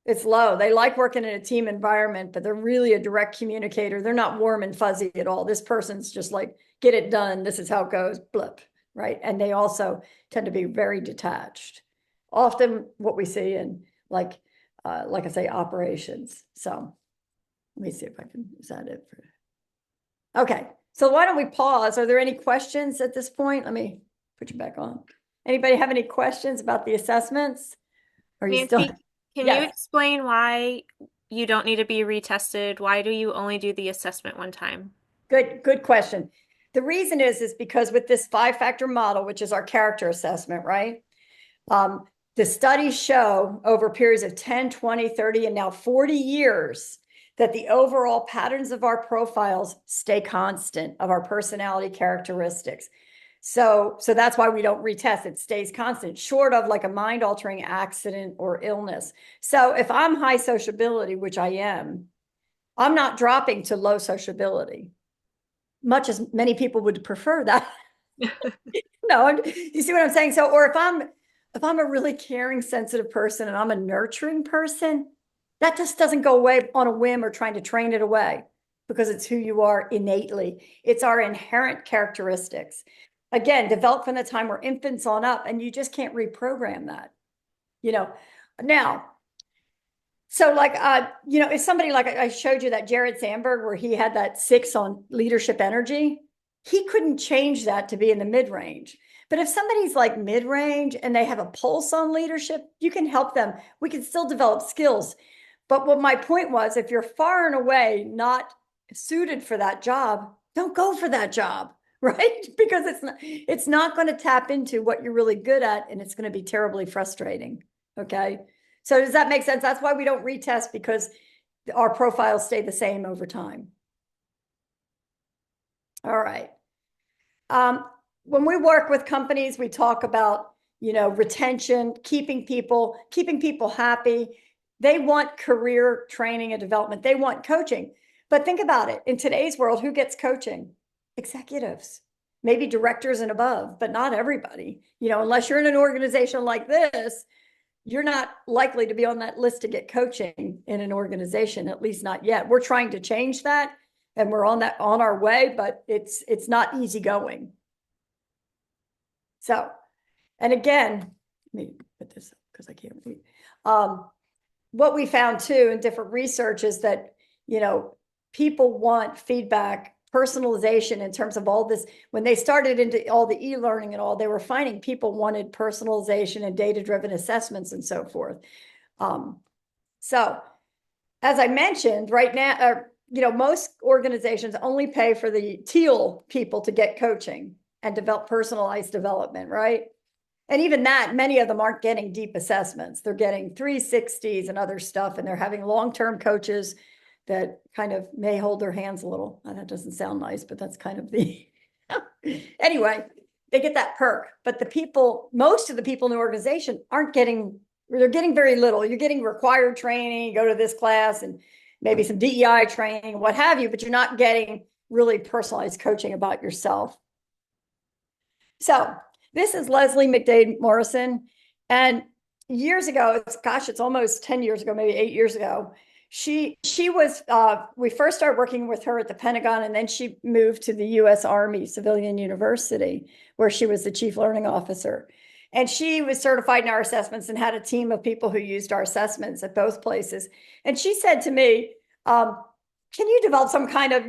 S2: It's low. They like working in a team environment, but they're really a direct communicator. They're not warm and fuzzy at all. This person's just like, get it done. This is how it goes, blip, right? And they also tend to be very detached. Often what we see in like I say, operations. So let me see if I can, is that it? Okay, so why don't we pause? Are there any questions at this point? Let me put you back on. Anybody have any questions about the assessments? Are you still?
S1: Nancy, can you
S2: Yes.
S1: explain why you don't need to be retested? Why do you only do the assessment one time?
S2: Good question. The reason is because with this 5-factor model, which is our character assessment, right? The studies show over periods of 10, 20, 30, and now 40 years that the overall patterns of our profiles stay constant of our personality characteristics. So that's why we don't retest. It stays constant, short of like a mind-altering accident or illness. So if I'm high sociability, which I am, I'm not dropping to low sociability, much as many people would prefer that. No, you see what I'm saying? So, or if I'm a really caring, sensitive person and I'm a nurturing person, that just doesn't go away on a whim or trying to train it away because it's who you are innately. It's our inherent characteristics. Again, developed from the time we're infants on up, and you just can't reprogram that. Now, so like, if somebody, like I showed you that Jared Sandberg, where he had that 6 on leadership energy, he couldn't change that to be in the mid-range. But if somebody's like mid-range and they have a pulse on leadership, you can help them. We can still develop skills. But what my point was, if you're far and away not suited for that job, don't go for that job, right? Because it's not going to tap into what you're really good at, and it's going to be terribly frustrating. Okay. So does that make sense? That's why we don't retest, because our profiles stay the same over time. All right. When we work with companies, we talk about, retention, keeping people happy. They want career training and development. They want coaching. But think about it. In today's world, who gets coaching? Executives, maybe directors and above, but not everybody. Unless you're in an organization like this, you're not likely to be on that list to get coaching in an organization, at least not yet. We're trying to change that, and we're on our way, but it's not easy going. So, and again, let me put this up because I can't read. What we found too in different research is that, people want feedback, personalization in terms of all this. When they started into all the e-learning and all, they were finding people wanted personalization and data-driven assessments and so forth. So as I mentioned, right now, most organizations only pay for the teal people to get coaching and develop personalized development, right? And even that, many of them aren't getting deep assessments. They're getting 360s and other stuff, and they're having long-term coaches that kind of may hold their hands a little. And that doesn't sound nice, but that's kind of the anyway, they get that perk. But most of the people in the organization aren't getting, they're getting very little. You're getting required training, you go to this class and maybe some DEI training, what have you, but you're not getting really personalized coaching about yourself. So this is Leslie McDade Morrison. And years ago, it's almost 10 years ago, maybe 8 years ago. She was, we first started working with her at the Pentagon, and then she moved to the US Army Civilian University, where she was the chief learning officer. And she was certified in our assessments and had a team of people who used our assessments at both places. And she said to me, can you develop some kind of,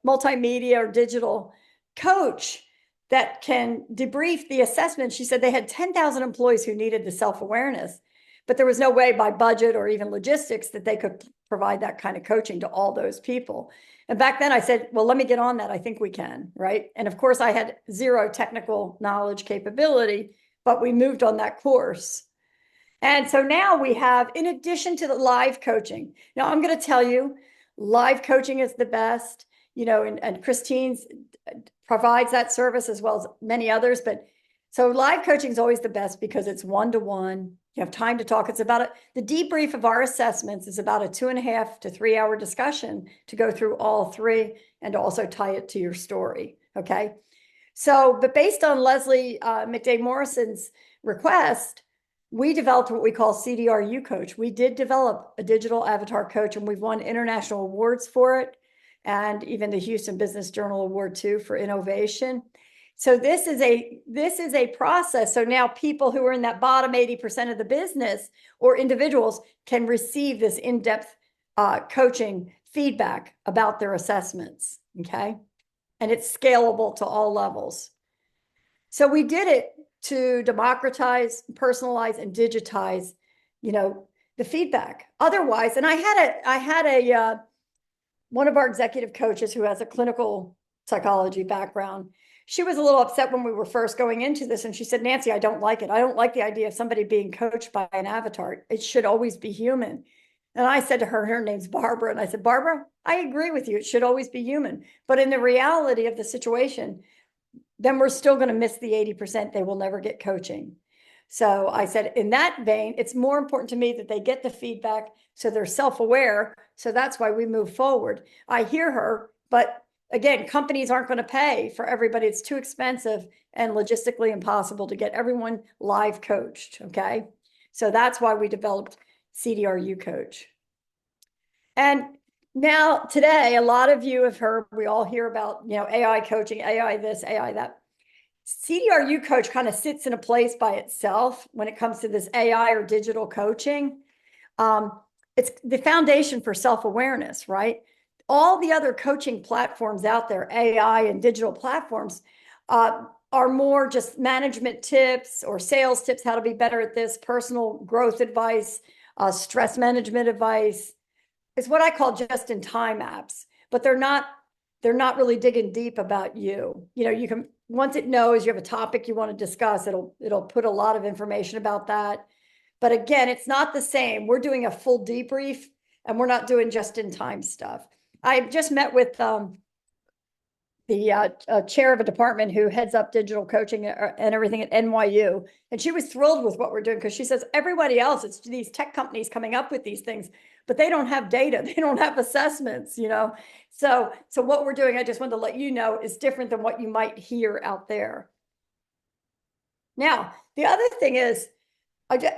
S2: multimedia or digital coach that can debrief the assessment? She said they had 10,000 employees who needed the self-awareness, but there was no way by budget or even logistics that they could provide that kind of coaching to all those people. And back then I said, well, let me get on that. I think we can, right? And of course I had zero technical knowledge capability, but we moved on that course. And so now we have, in addition to the live coaching, now I'm going to tell you, live coaching is the best, and Christine's provides that service as well as many others. But so live coaching is always the best because it's one-to-one. You have time to talk. The debrief of our assessments is about a 2.5 to 3 hour discussion to go through all three and to also tie it to your story. Okay. So, but based on Leslie McDade Morrison's request, we developed what we call CDRU Coach. We did develop a digital avatar coach, and we've won international awards for it, and even the Houston Business Journal Award too for innovation. So this is a process. So now people who are in that bottom 80% of the business or individuals can receive this in-depth coaching feedback about their assessments. Okay, and it's scalable to all levels. So we did it to democratize, personalize, and digitize, the feedback. Otherwise, and I had a one of our executive coaches who has a clinical psychology background. She was a little upset when we were first going into this, and she said, Nancy, I don't like it. I don't like the idea of somebody being coached by an avatar. It should always be human. And I said to her, her name's Barbara, and I said, Barbara, I agree with you. It should always be human. But in the reality of the situation, then we're still going to miss the 80%. They will never get coaching. So I said, in that vein, it's more important to me that they get the feedback so they're self-aware. So that's why we move forward. I hear her, but again, companies aren't going to pay for everybody. It's too expensive and logistically impossible to get everyone live coached. Okay. So that's why we developed CDRU Coach. And now today, a lot of you have heard, we all hear about, AI coaching, AI this, AI that. CDRU Coach kind of sits in a place by itself when it comes to this AI or digital coaching. It's the foundation for self-awareness, right? All the other coaching platforms out there, AI and digital platforms, are more just management tips or sales tips, how to be better at this, personal growth advice, stress management advice. It's what I call just-in-time apps, but they're not really digging deep about you. You can, once it knows you have a topic you want to discuss, it'll put a lot of information about that. But again, it's not the same. We're doing a full debrief, and we're not doing just-in-time stuff. I just met with the chair of a department who heads up digital coaching and everything at NYU. And she was thrilled with what we're doing because she says everybody else, it's these tech companies coming up with these things, but they don't have data. They don't have assessments, So what we're doing, I just wanted to let you know, is different than what you might hear out there. Now, the other thing is,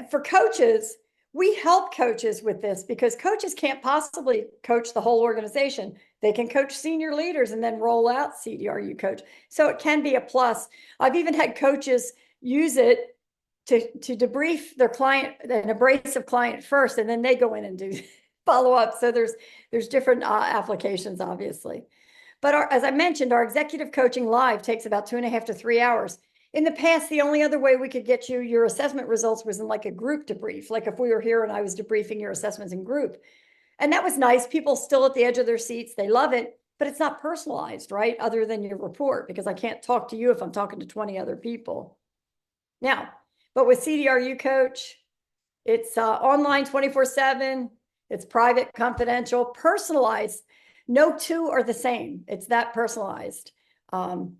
S2: for coaches, we help coaches with this because coaches can't possibly coach the whole organization. They can coach senior leaders and then roll out CDRU Coach. So it can be a plus. I've even had coaches use it to debrief their client, an abrasive client first, and then they go in and do follow up. So there's different applications, obviously. But as I mentioned, our executive coaching live takes about 2.5 to 3 hours. In the past, the only other way we could get you your assessment results was in like a group debrief. Like if we were here and I was debriefing your assessments in group. And that was nice. People still at the edge of their seats. They love it, but it's not personalized, right? Other than your report, because I can't talk to you if I'm talking to 20 other people. Now, but with CDRU Coach, it's online 24/7. It's private, confidential, personalized. No two are the same. It's that personalized. Um,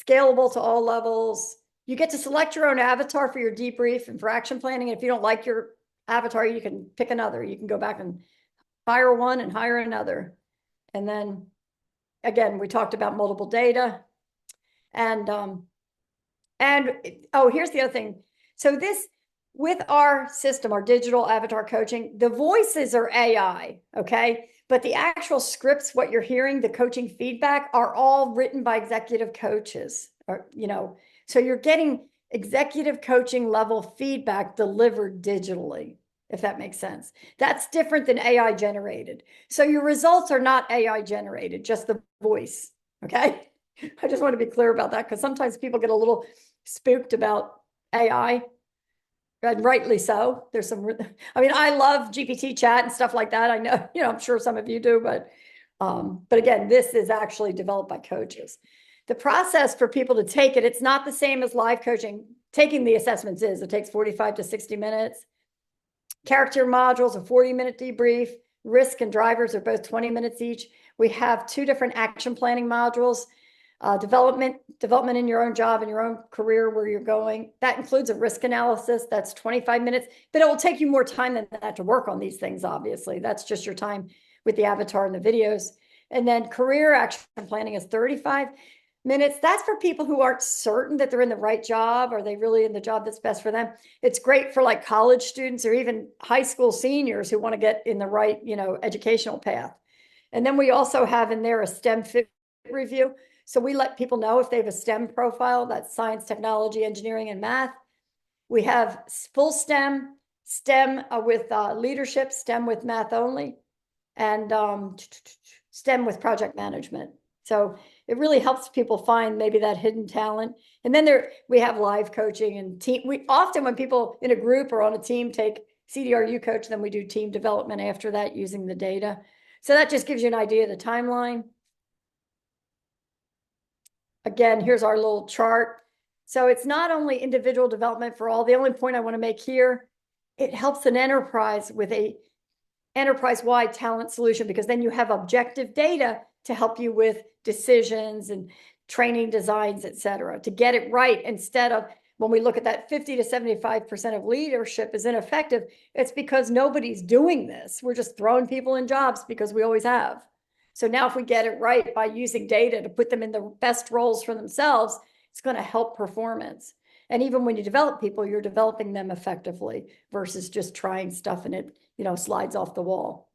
S2: Scalable to all levels. You get to select your own avatar for your debrief and for action planning. And if you don't like your avatar, you can pick another. You can go back and hire one and hire another. And then again, we talked about multiple data. And and oh, here's the other thing. So this, with our system, our digital avatar coaching, the voices are AI, okay? But the actual scripts, what you're hearing, the coaching feedback are all written by executive coaches, or, so you're getting executive coaching level feedback delivered digitally, if that makes sense. That's different than AI generated. So your results are not AI generated, just the voice, okay? I just want to be clear about that because sometimes people get a little spooked about AI, and rightly so. There's some, I mean, I love GPT chat and stuff like that. I know, I'm sure some of you do, but again, this is actually developed by coaches. The process for people to take it, it's not the same as live coaching. Taking the assessments it takes 45 to 60 minutes. Character modules, a 40-minute debrief. Risk and drivers are both 20 minutes each. We have 2 different action planning modules. Development in your own job and your own career where you're going. That includes a risk analysis. That's 25 minutes, but it will take you more time than that to work on these things, obviously. That's just your time with the avatar and the videos. And then career action planning is 35 minutes. That's for people who aren't certain that they're in the right job. Are they really in the job that's best for them? It's great for like college students or even high school seniors who want to get in the right, educational path. And then we also have in there a STEM fit review. So we let people know if they have a STEM profile, that's science, technology, engineering, and math. We have full STEM with leadership, STEM with math only, and STEM with project management. So it really helps people find maybe that hidden talent. And then we have live coaching and team. We often, when people in a group or on a team take CDRU coach, then we do team development after that using the data. So that just gives you an idea of the timeline. Again, here's our little chart. So it's not only individual development for all. The only point I want to make here, it helps an enterprise with a enterprise-wide talent solution, because then you have objective data to help you with decisions and training designs, et cetera, to get it right. Instead of, when we look at that 50 to 75% of leadership is ineffective, it's because nobody's doing this. We're just throwing people in jobs because we always have. So now if we get it right by using data to put them in the best roles for themselves, it's going to help performance. And even when you develop people, you're developing them effectively versus just trying stuff and it, slides off the wall.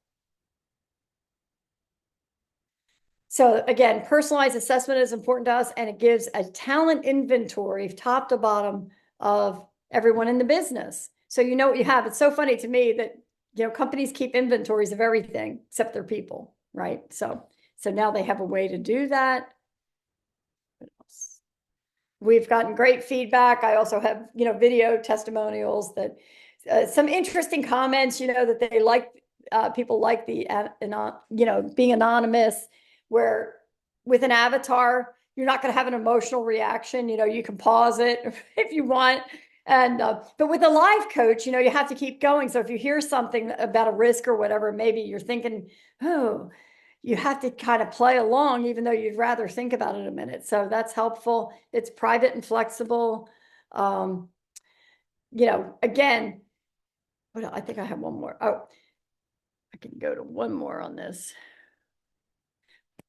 S2: So again, personalized assessment is important to us, and it gives a talent inventory top to bottom of everyone in the business. So you know what you have. It's so funny to me that, companies keep inventories of everything except their people, right? So now they have a way to do that. What else? We've gotten great feedback. I also have, video testimonials that some interesting comments, that they like, people like the, being anonymous, where with an avatar, you're not going to have an emotional reaction. You can pause it if you want. And, but with a live coach, you have to keep going. So if you hear something about a risk or whatever, maybe you're thinking, oh, you have to kind of play along, even though you'd rather think about it a minute. So that's helpful. It's private and flexible. Again, I think I have one more. Oh, I can go to one more on this.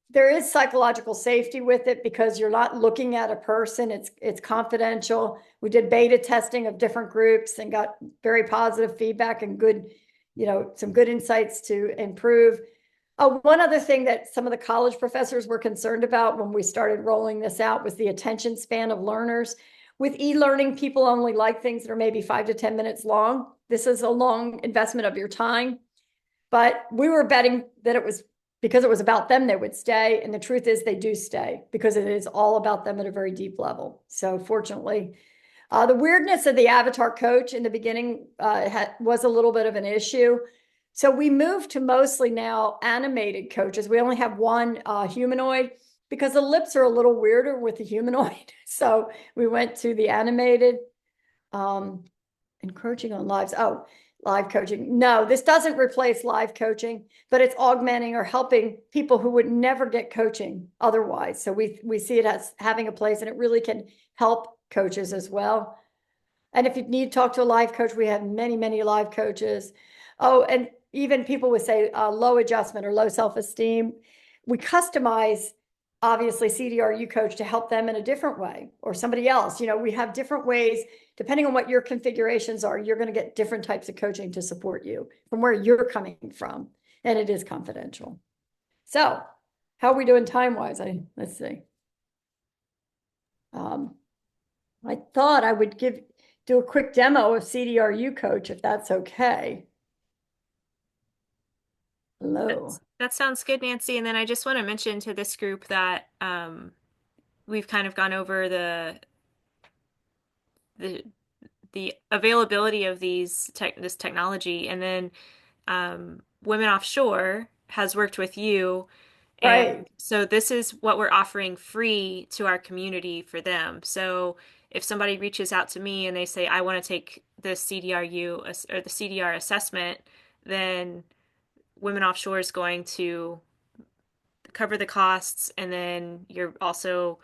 S2: There is psychological safety with it because you're not looking at a person. It's confidential. We did beta testing of different groups and got very positive feedback and good, some good insights to improve. One other thing that some of the college professors were concerned about when we started rolling this out was the attention span of learners. With e-learning, people only like things that are maybe 5 to 10 minutes long. This is a long investment of your time. But we were betting that it was because it was about them, they would stay. And the truth is they do stay because it is all about them at a very deep level. So fortunately, the weirdness of the avatar coach in the beginning was a little bit of an issue. So we moved to mostly now animated coaches. We only have one humanoid because the lips are a little weirder with the humanoid. So we went to the animated, um, encroaching on lives. Oh, live coaching. No, this doesn't replace live coaching, but it's augmenting or helping people who would never get coaching otherwise. So we see it as having a place, and it really can help coaches as well. And if you need to talk to a life coach, we have many, many life coaches. Oh, and even people with say low adjustment or low self-esteem, we customize obviously CDRU coach to help them in a different way, or somebody else. We have different ways depending on what your configurations are. You're going to get different types of coaching to support you from where you're coming from, and it is confidential. So, how are we doing time wise? Let's see. I thought I would do a quick demo of CDRU coach if that's okay. Hello.
S1: That sounds good, Nancy. And then I just want to mention to this group that we've kind of gone over the the availability of this technology, and then Women Offshore has worked with you, and
S2: Right.
S1: so this is what we're offering free to our community for them. So if somebody reaches out to me and they say, I want to take the CDRU or the CDR assessment, then Women Offshore is going to cover the costs, and then you're also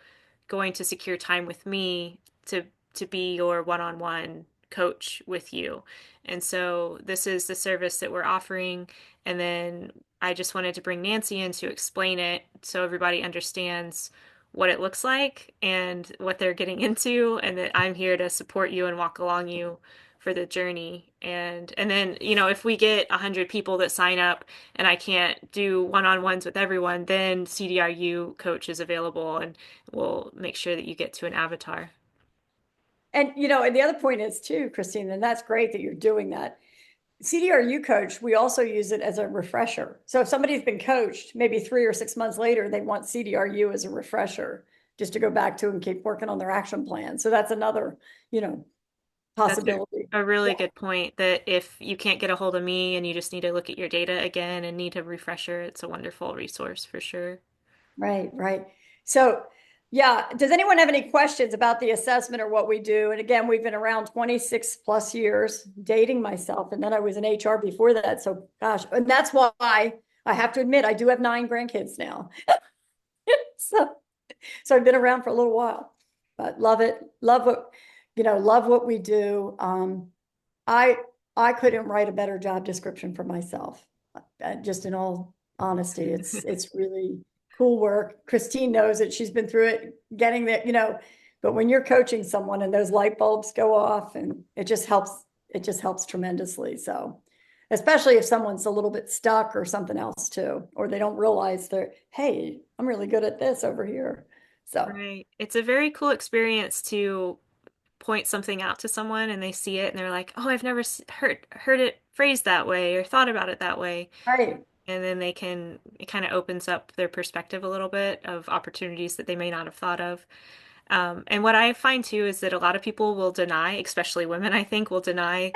S1: going to secure time with me to be your one-on-one coach with you. And so this is the service that we're offering. And then I just wanted to bring Nancy in to explain it so everybody understands what it looks like and what they're getting into, and that I'm here to support you and walk along you for the journey. And then, if we get 100 people that sign up and I can't do one-on-ones with everyone, then CDRU coach is available, and we'll make sure that you get to an avatar.
S2: And the other point is too, Christine, and that's great that you're doing that. CDRU coach, we also use it as a refresher. So if somebody's been coached, maybe 3 or 6 months later, they want CDRU as a refresher just to go back to and keep working on their action plan. So that's another, you know,
S1: That's
S2: possibility.
S1: a really
S2: Yeah.
S1: good point, that if you can't get a hold of me and you just need to look at your data again and need a refresher, it's a wonderful resource for sure.
S2: Right, right. So, yeah, does anyone have any questions about the assessment or what we do? And again, we've been around 26 plus years, dating myself, and then I was in HR before that. So, gosh, and that's why I have to admit I do have 9 grandkids now. So, so I've been around for a little while, but love it. Love what we do. I I couldn't write a better job description for myself. Just in all honesty, it's really cool work. Christine knows it. She's been through it, getting that. But when you're coaching someone and those light bulbs go off, and it just helps tremendously. So, especially if someone's a little bit stuck or something else too, or they don't realize hey, I'm really good at this over here. So,
S1: Right. It's a very cool experience to point something out to someone and they see it and they're like, "Oh, I've never heard it phrased that way or thought about it that way."
S2: right.
S1: And then it kind of opens up their perspective a little bit of opportunities that they may not have thought of. And what I find too is that a lot of people will deny, especially women, I think, will deny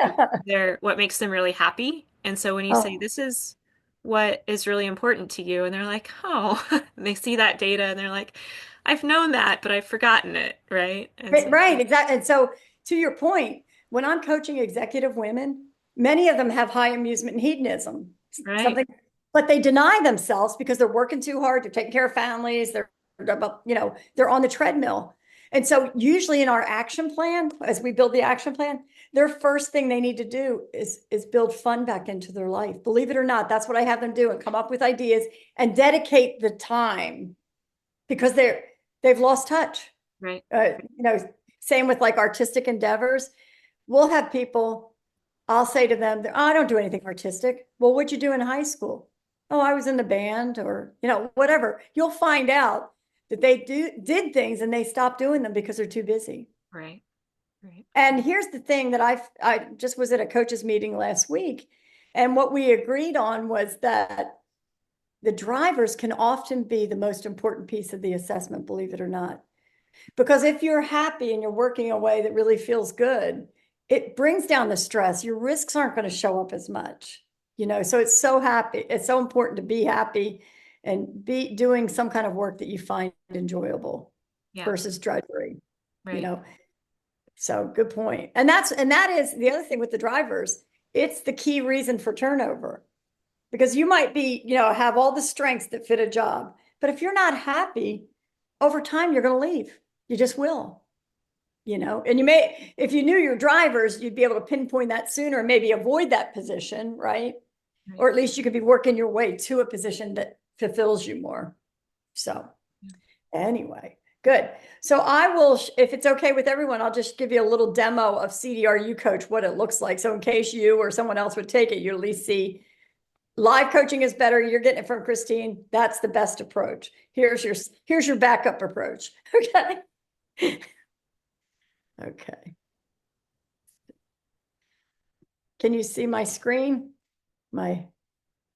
S1: what makes them really happy. And so when you say,
S2: Oh,
S1: this is what is really important to you, and they're like, oh, and they see that data and they're like, I've known that, but I've forgotten it, right? And so,
S2: right, exactly. And so, to your point, when I'm coaching executive women, many of them have high amusement and hedonism,
S1: right,
S2: something, but they deny themselves because they're working too hard, they're taking care of families, they're on the treadmill. And so, usually in our action plan, as we build the action plan, their first thing they need to do is build fun back into their life. Believe it or not, that's what I have them do, and come up with ideas and dedicate the time because they've lost touch.
S1: right,
S2: uh, you know, Same with like artistic endeavors. We'll have people, I'll say to them, oh, I don't do anything artistic. Well, what'd you do in high school? Oh, I was in the band, or, whatever. You'll find out that they did things and they stopped doing them because they're too busy.
S1: right, right,
S2: And here's the thing that I just was at a coaches meeting last week. And what we agreed on was that the drivers can often be the most important piece of the assessment, believe it or not. Because if you're happy and you're working a way that really feels good, it brings down the stress. Your risks aren't going to show up as much. So it's so happy. It's so important to be happy and be doing some kind of work that you find enjoyable
S1: Yeah,
S2: versus drudgery, you
S1: right.
S2: know. So good point. And that is the other thing with the drivers. It's the key reason for turnover because you might be, have all the strengths that fit a job, but if you're not happy, over time you're going to leave. You just will. And you may, if you knew your drivers, you'd be able to pinpoint that sooner and maybe avoid that position, right?
S1: Right.
S2: Or at least you could be working your way to a position that fulfills you more. So, anyway, good. So, I will, if it's okay with everyone, I'll just give you a little demo of CDRU Coach, what it looks like. So, in case you or someone else would take it, you at least see live coaching is better. You're getting it from Christine. That's the best approach. Here's your backup approach. Okay. Okay. Can you see my screen? My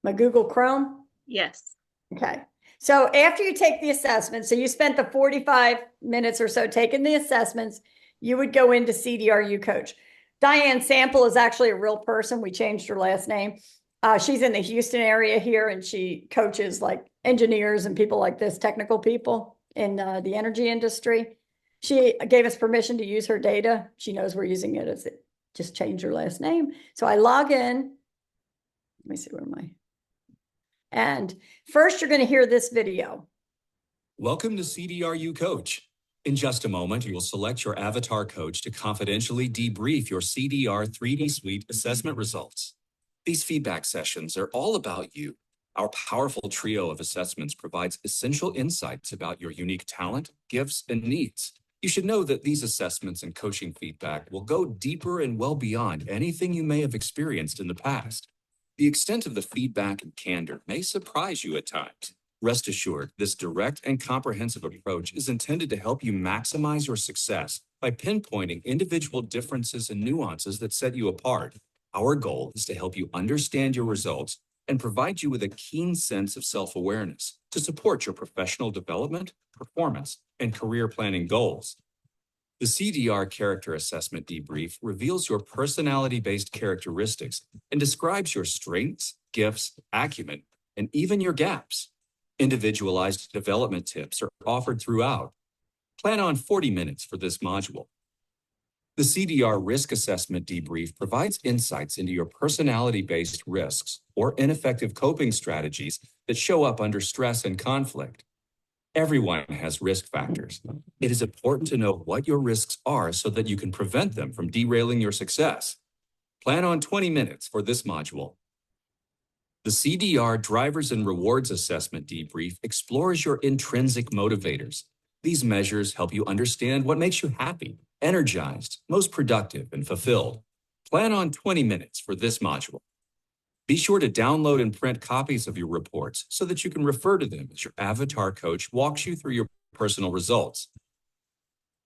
S2: my Google Chrome?
S1: Yes.
S2: Okay. So after you take the assessment, so you spent the 45 minutes or so taking the assessments, you would go into CDRU Coach. Diane Sample is actually a real person. We changed her last name. She's in the Houston area here, and she coaches like engineers and people like this, technical people in the energy industry. She gave us permission to use her data. She knows we're using it as it just changed her last name. So I log in. Let me see, where am I? And first, you're going to hear this video.
S3: Welcome to CDRU Coach. In just a moment, you will select your avatar coach to confidentially debrief your CDR 3D Suite assessment results. These feedback sessions are all about you. Our powerful trio of assessments provides essential insights about your unique talent, gifts, and needs. You should know that these assessments and coaching feedback will go deeper and well beyond anything you may have experienced in the past. The extent of the feedback and candor may surprise you at times. Rest assured, this direct and comprehensive approach is intended to help you maximize your success by pinpointing individual differences and nuances that set you apart. Our goal is to help you understand your results and provide you with a keen sense of self-awareness to support your professional development, performance, and career planning goals. The CDR Character Assessment Debrief reveals your personality-based characteristics and describes your strengths, gifts, acumen, and even your gaps. Individualized development tips are offered throughout. Plan on 40 minutes for this module. The CDR Risk Assessment Debrief provides insights into your personality-based risks or ineffective coping strategies that show up under stress and conflict. Everyone has risk factors. It is important to know what your risks are so that you can prevent them from derailing your success. Plan on 20 minutes for this module. The CDR Drivers and Rewards Assessment Debrief explores your intrinsic motivators. These measures help you understand what makes you happy, energized, most productive, and fulfilled. Plan on 20 minutes for this module. Be sure to download and print copies of your reports so that you can refer to them as your avatar coach walks you through your personal results.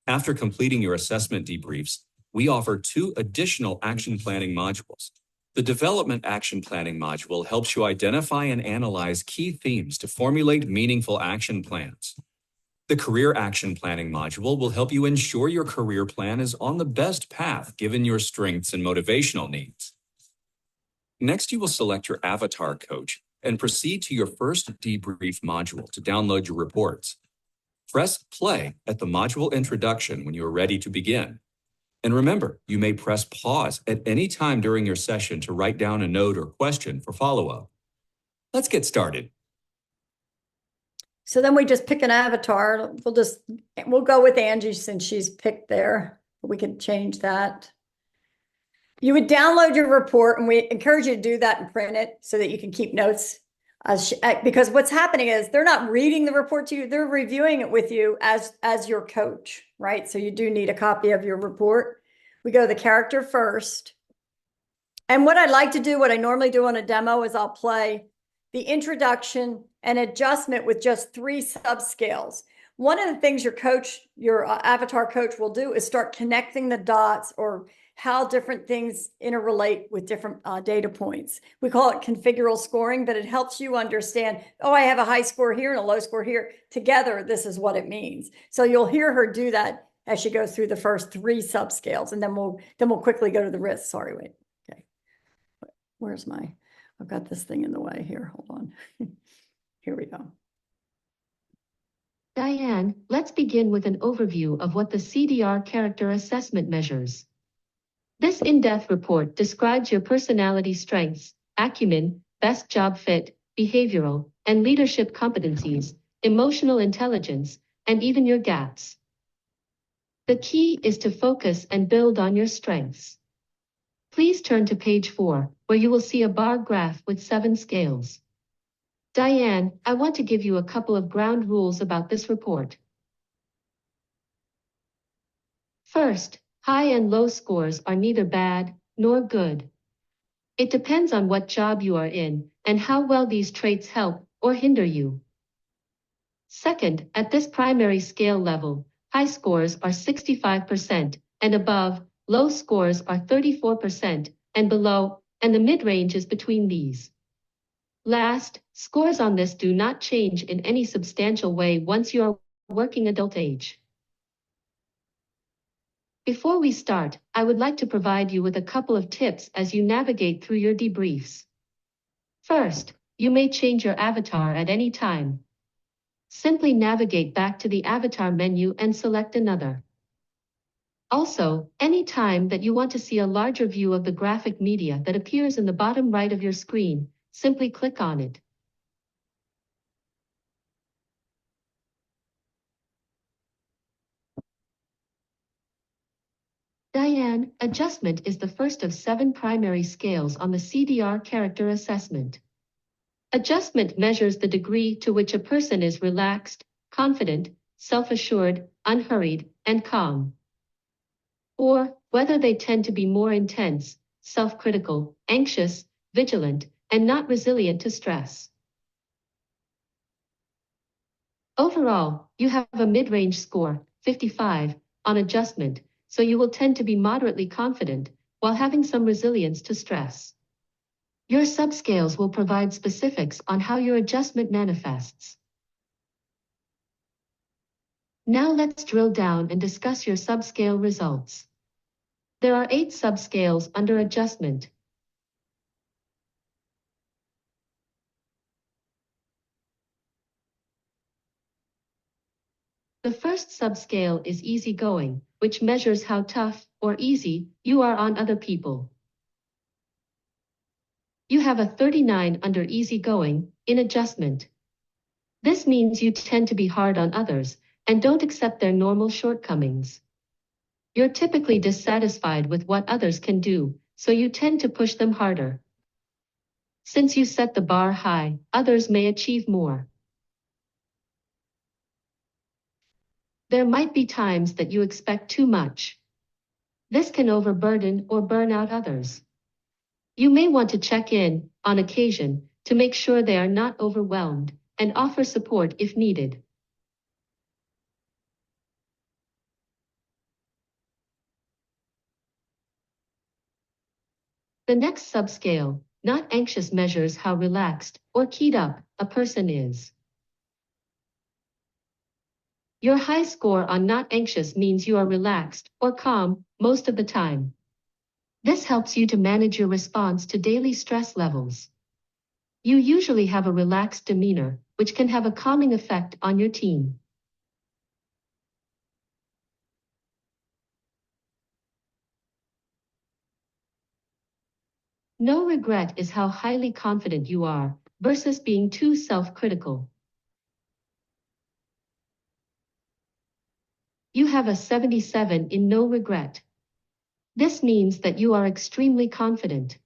S3: After completing your assessment debriefs, we offer 2 additional action planning modules. The Development Action Planning module helps you identify and analyze key themes to formulate meaningful action plans. The Career Action Planning module will help you ensure your career plan is on the best path given your strengths and motivational needs. Next, you will select your avatar coach and proceed to your first debrief module to download your reports. Press play at the module introduction when you are ready to begin. And remember, you may press pause at any time during your session to write down a note or question for follow-up. Let's get started.
S2: So then we just pick an avatar. We'll go with Angie since she's picked there. We can change that. You would download your report, and we encourage you to do that and print it so that you can keep notes. Because what's happening is they're not reading the report to you, they're reviewing it with you as your coach, right? So you do need a copy of your report. We go to the character first. And what I like to do, what I normally do on a demo, is I'll play the introduction and adjustment with just 3 subscales. One of the things your avatar coach will do is start connecting the dots or how different things interrelate with different data points. We call it configural scoring, but it helps you understand, oh, I have a high score here and a low score here. Together, this is what it means. So you'll hear her do that as she goes through the first 3 subscales, and then we'll quickly go to the risk. Sorry, wait. Okay. Where's my I've got this thing in the way here. Hold on. Here we go.
S4: Diane, let's begin with an overview of what the CDR character assessment measures. This in-depth report describes your personality strengths, acumen, best job fit, behavioral and leadership competencies, emotional intelligence, and even your gaps. The key is to focus and build on your strengths. Please turn to page 4, where you will see a bar graph with 7 scales. Diane, I want to give you a couple of ground rules about this report. First, high and low scores are neither bad nor good. It depends on what job you are in and how well these traits help or hinder you. Second, at this primary scale level, high scores are 65% and above, low scores are 34% and below, and the mid-range is between these. Last, scores on this do not change in any substantial way once you are working adult age. Before we start, I would like to provide you with a couple of tips as you navigate through your debriefs. First, you may change your avatar at any time. Simply navigate back to the avatar menu and select another. Also, any time that you want to see a larger view of the graphic media that appears in the bottom right of your screen, simply click on it. Diane, adjustment is the first of 7 primary scales on the CDR character assessment. Adjustment measures the degree to which a person is relaxed, confident, self-assured, unhurried, and calm. Or whether they tend to be more intense, self-critical, anxious, vigilant, and not resilient to stress. Overall, you have a mid-range score, 55, on adjustment, so you will tend to be moderately confident while having some resilience to stress. Your subscales will provide specifics on how your adjustment manifests. Now let's drill down and discuss your subscale results. There are 8 subscales under adjustment. The first subscale is easygoing, which measures how tough or easy you are on other people. You have a 39 under easygoing in adjustment. This means you tend to be hard on others and don't accept their normal shortcomings. You're typically dissatisfied with what others can do, so you tend to push them harder. Since you set the bar high, others may achieve more. There might be times that you expect too much. This can overburden or burn out others. You may want to check in, on occasion, to make sure they are not overwhelmed, and offer support if needed. The next subscale, not anxious, measures how relaxed or keyed up a person is. Your high score on not anxious means you are relaxed or calm most of the time. This helps you to manage your response to daily stress levels. You usually have a relaxed demeanor, which can have a calming effect on your team. No regret is how highly confident you are versus being too self-critical. You have a 77 in no regret. This means that you are extremely confident.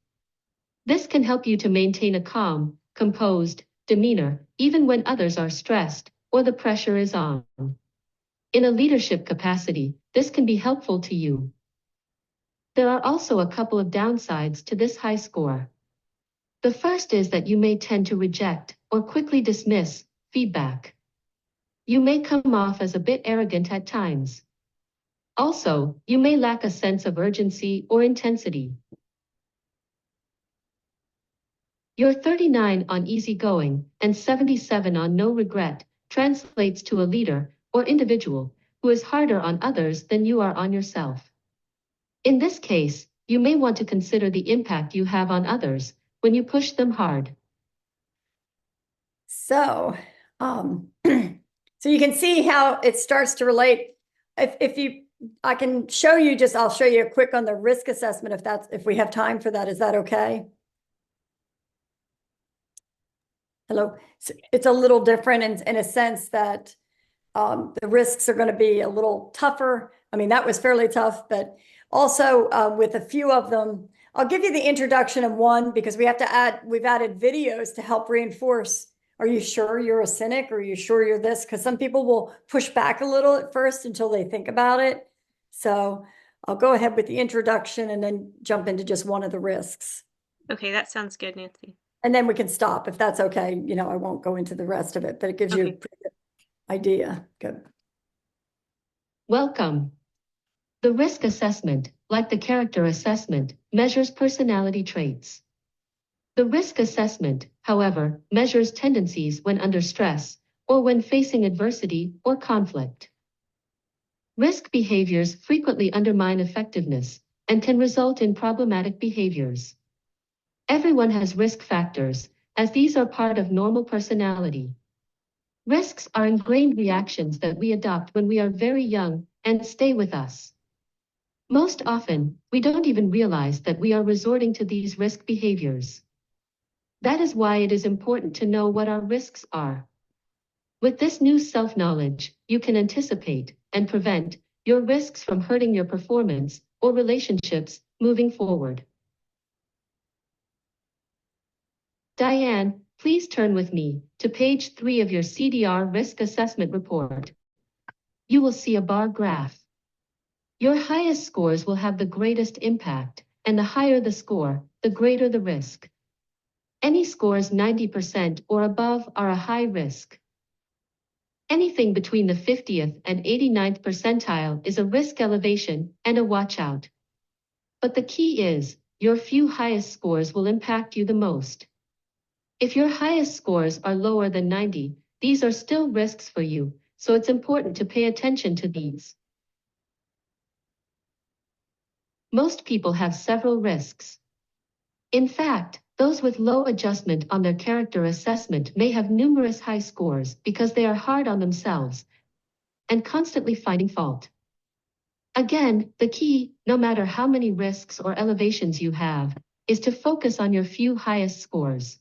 S4: This can help you to maintain a calm, composed demeanor, even when others are stressed or the pressure is on. In a leadership capacity, this can be helpful to you. There are also a couple of downsides to this high score. The first is that you may tend to reject or quickly dismiss feedback. You may come off as a bit arrogant at times. Also, you may lack a sense of urgency or intensity. Your 39 on easygoing and 77 on no regret translates to a leader or individual who is harder on others than you are on yourself. In this case, you may want to consider the impact you have on others when you push them hard.
S2: So, so you can see how it starts to relate. I can show you I'll show you a quick on the risk assessment if we have time for that. Is that okay? Hello. So it's a little different in a sense that the risks are going to be a little tougher. I mean, that was fairly tough, but also with a few of them, I'll give you the introduction of one because we've added videos to help reinforce. Are you sure you're a cynic? Or are you sure you're this? Because some people will push back a little at first until they think about it. So I'll go ahead with the introduction and then jump into just one of the risks.
S1: Okay, that sounds good, Nancy.
S2: And then we can stop if that's okay. I won't go into the rest of it, but it gives you a pretty good idea. Good.
S4: Welcome. The risk assessment, like the character assessment, measures personality traits. The risk assessment, however, measures tendencies when under stress or when facing adversity or conflict. Risk behaviors frequently undermine effectiveness and can result in problematic behaviors. Everyone has risk factors, as these are part of normal personality. Risks are ingrained reactions that we adopt when we are very young and stay with us. Most often, we don't even realize that we are resorting to these risk behaviors. That is why it is important to know what our risks are. With this new self-knowledge, you can anticipate and prevent your risks from hurting your performance or relationships moving forward. Diane, please turn with me to page 3 of your CDR risk assessment report. You will see a bar graph. Your highest scores will have the greatest impact, and the higher the score, the greater the risk. Any scores 90% or above are a high risk. Anything between the 50th and 89th percentile is a risk elevation and a watch out. But the key is, your few highest scores will impact you the most. If your highest scores are lower than 90, these are still risks for you, so it's important to pay attention to these. Most people have several risks. In fact, those with low adjustment on their character assessment may have numerous high scores because they are hard on themselves and constantly finding fault. Again, the key, no matter how many risks or elevations you have, is to focus on your few highest scores.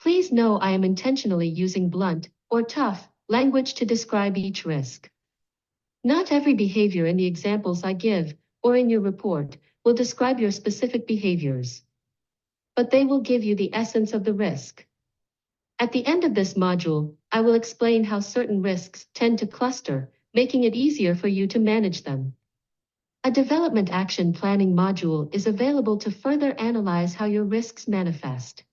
S4: Please know I am intentionally using blunt or tough language to describe each risk. Not every behavior in the examples I give or in your report will describe your specific behaviors, but they will give you the essence of the risk. At the end of this module, I will explain how certain risks tend to cluster, making it easier for you to manage them. A development action planning module is available to further analyze how your risks manifest.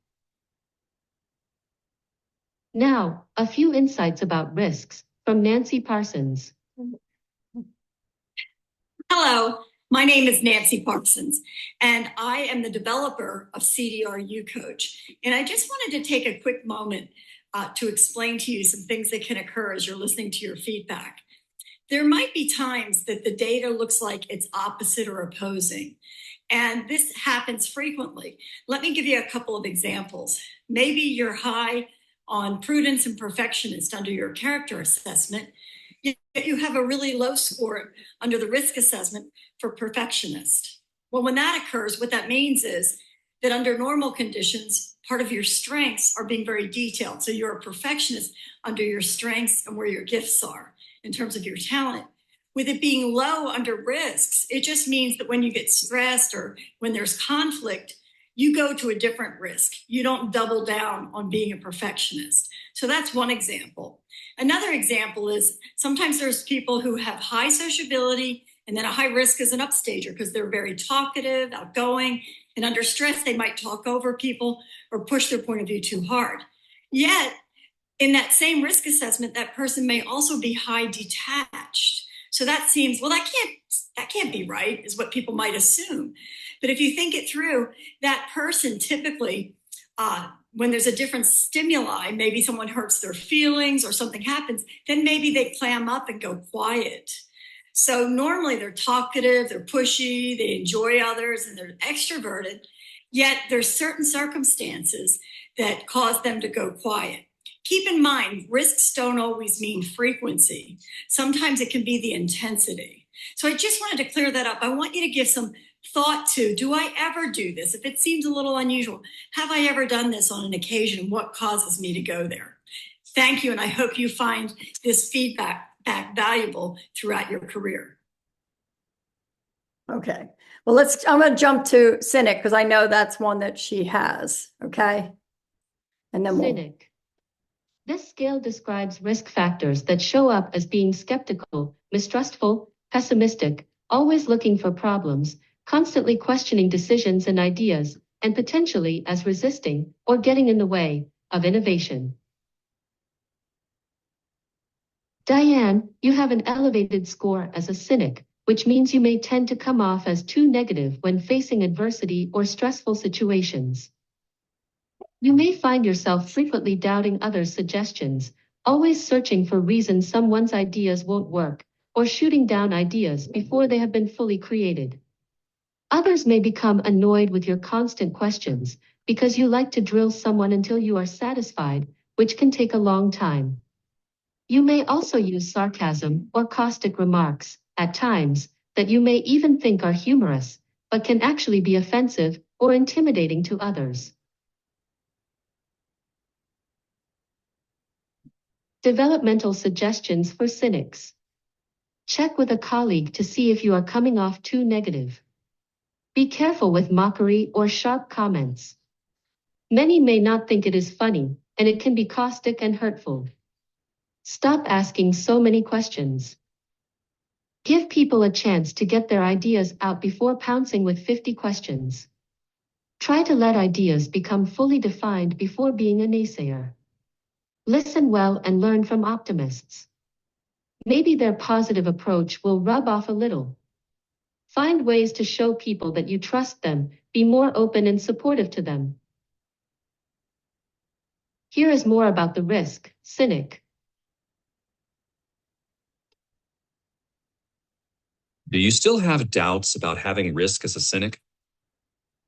S4: Now, a few insights about risks from Nancy Parsons.
S2: Hello, my name is Nancy Parsons, and I am the developer of CDR Coach. And I just wanted to take a quick moment to explain to you some things that can occur as you're listening to your feedback. There might be times that the data looks like it's opposite or opposing, and this happens frequently. Let me give you a couple of examples. Maybe you're high on prudence and perfectionist under your character assessment, yet you have a really low score under the risk assessment for perfectionist. Well, when that occurs, what that means is that under normal conditions, part of your strengths are being very detailed. So you're a perfectionist under your strengths and where your gifts are in terms of your talent. With it being low under risks, it just means that when you get stressed or when there's conflict, you go to a different risk. You don't double down on being a perfectionist. So that's one example. Another example is sometimes there's people who have high sociability and then a high risk as an upstager because they're very talkative, outgoing, and under stress, they might talk over people or push their point of view too hard. Yet, in that same risk assessment, that person may also be high detached. So that seems, well, that can't be right, is what people might assume. But if you think it through, that person typically, when there's a different stimuli, maybe someone hurts their feelings or something happens, then maybe they clam up and go quiet. So normally they're talkative, they're pushy, they enjoy others, and they're extroverted. Yet there's certain circumstances that cause them to go quiet. Keep in mind, risks don't always mean frequency. Sometimes it can be the intensity. So I just wanted to clear that up. I want you to give some thought to, do I ever do this? If it seems a little unusual, have I ever done this on an occasion? What causes me to go there? Thank you, and I hope you find this feedback valuable throughout your career. Okay. Well, I'm going to jump to cynic because I know that's one that she has. Okay. And then
S4: Cynic. This scale describes risk factors that show up as being skeptical, mistrustful, pessimistic, always looking for problems, constantly questioning decisions and ideas, and potentially as resisting or getting in the way of innovation. Diane, you have an elevated score as a cynic, which means you may tend to come off as too negative when facing adversity or stressful situations. You may find yourself frequently doubting others' suggestions, always searching for reasons someone's ideas won't work, or shooting down ideas before they have been fully created. Others may become annoyed with your constant questions because you like to drill someone until you are satisfied, which can take a long time. You may also use sarcasm or caustic remarks, at times, that you may even think are humorous, but can actually be offensive or intimidating to others. Developmental suggestions for cynics. Check with a colleague to see if you are coming off too negative. Be careful with mockery or sharp comments. Many may not think it is funny, and it can be caustic and hurtful. Stop asking so many questions. Give people a chance to get their ideas out before pouncing with 50 questions. Try to let ideas become fully defined before being a naysayer. Listen well and learn from optimists. Maybe their positive approach will rub off a little. Find ways to show people that you trust them, be more open and supportive to them. Here is more about the risk, cynic.
S3: Do you still have doubts about having risk as a cynic?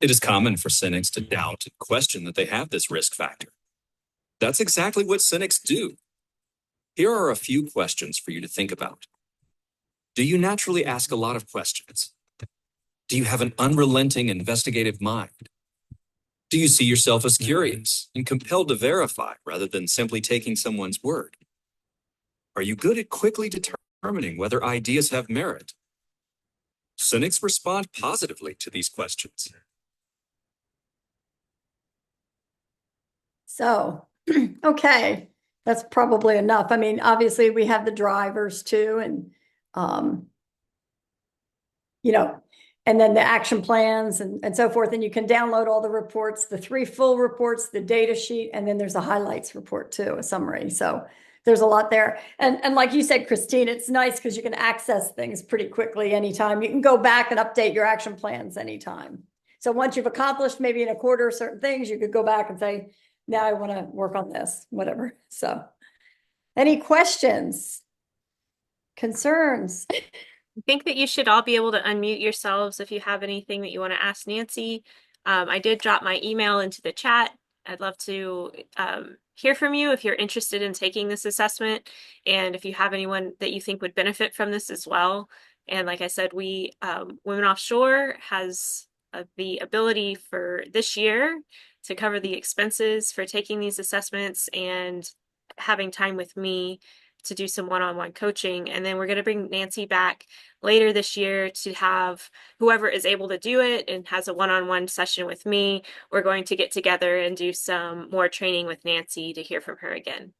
S3: It is common for cynics to doubt and question that they have this risk factor. That's exactly what cynics do. Here are a few questions for you to think about. Do you naturally ask a lot of questions? Do you have an unrelenting investigative mind? Do you see yourself as curious and compelled to verify rather than simply taking someone's word? Are you good at quickly determining whether ideas have merit? Cynics respond positively to these questions.
S2: So, okay, that's probably enough. I mean, obviously we have the drivers too, and you know, and then the action plans and so forth. And you can download all the reports, the 3 full reports, the data sheet, and then there's a highlights report too, a summary. So there's a lot there. And like you said, Christine, it's nice because you can access things pretty quickly anytime. You can go back and update your action plans anytime. So once you've accomplished maybe in a quarter certain things, you could go back and say, now I want to work on this, whatever. So any questions, concerns?
S1: I think that you should all be able to unmute yourselves if you have anything that you want to ask Nancy. I did drop my email into the chat. I'd love to hear from you if you're interested in taking this assessment and if you have anyone that you think would benefit from this as well. And like I said, Women Offshore has the ability for this year to cover the expenses for taking these assessments and having time with me to do some one-on-one coaching. And then we're going to bring Nancy back later this year to have whoever is able to do it and has a one-on-one session with me. We're going to get together and do some more training with Nancy to hear from her again.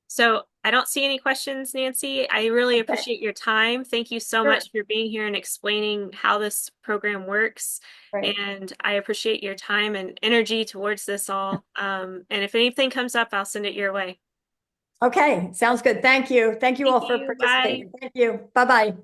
S1: So I don't see any questions, Nancy. I really appreciate your time. Thank you so much for being here and explaining how this program works.
S2: Right.
S1: And I appreciate your time and energy towards this all. And if anything comes up, I'll send it your way.
S2: Okay, sounds good. Thank you. Thank you all for
S1: Bye.
S2: participating. Thank you. Bye-bye.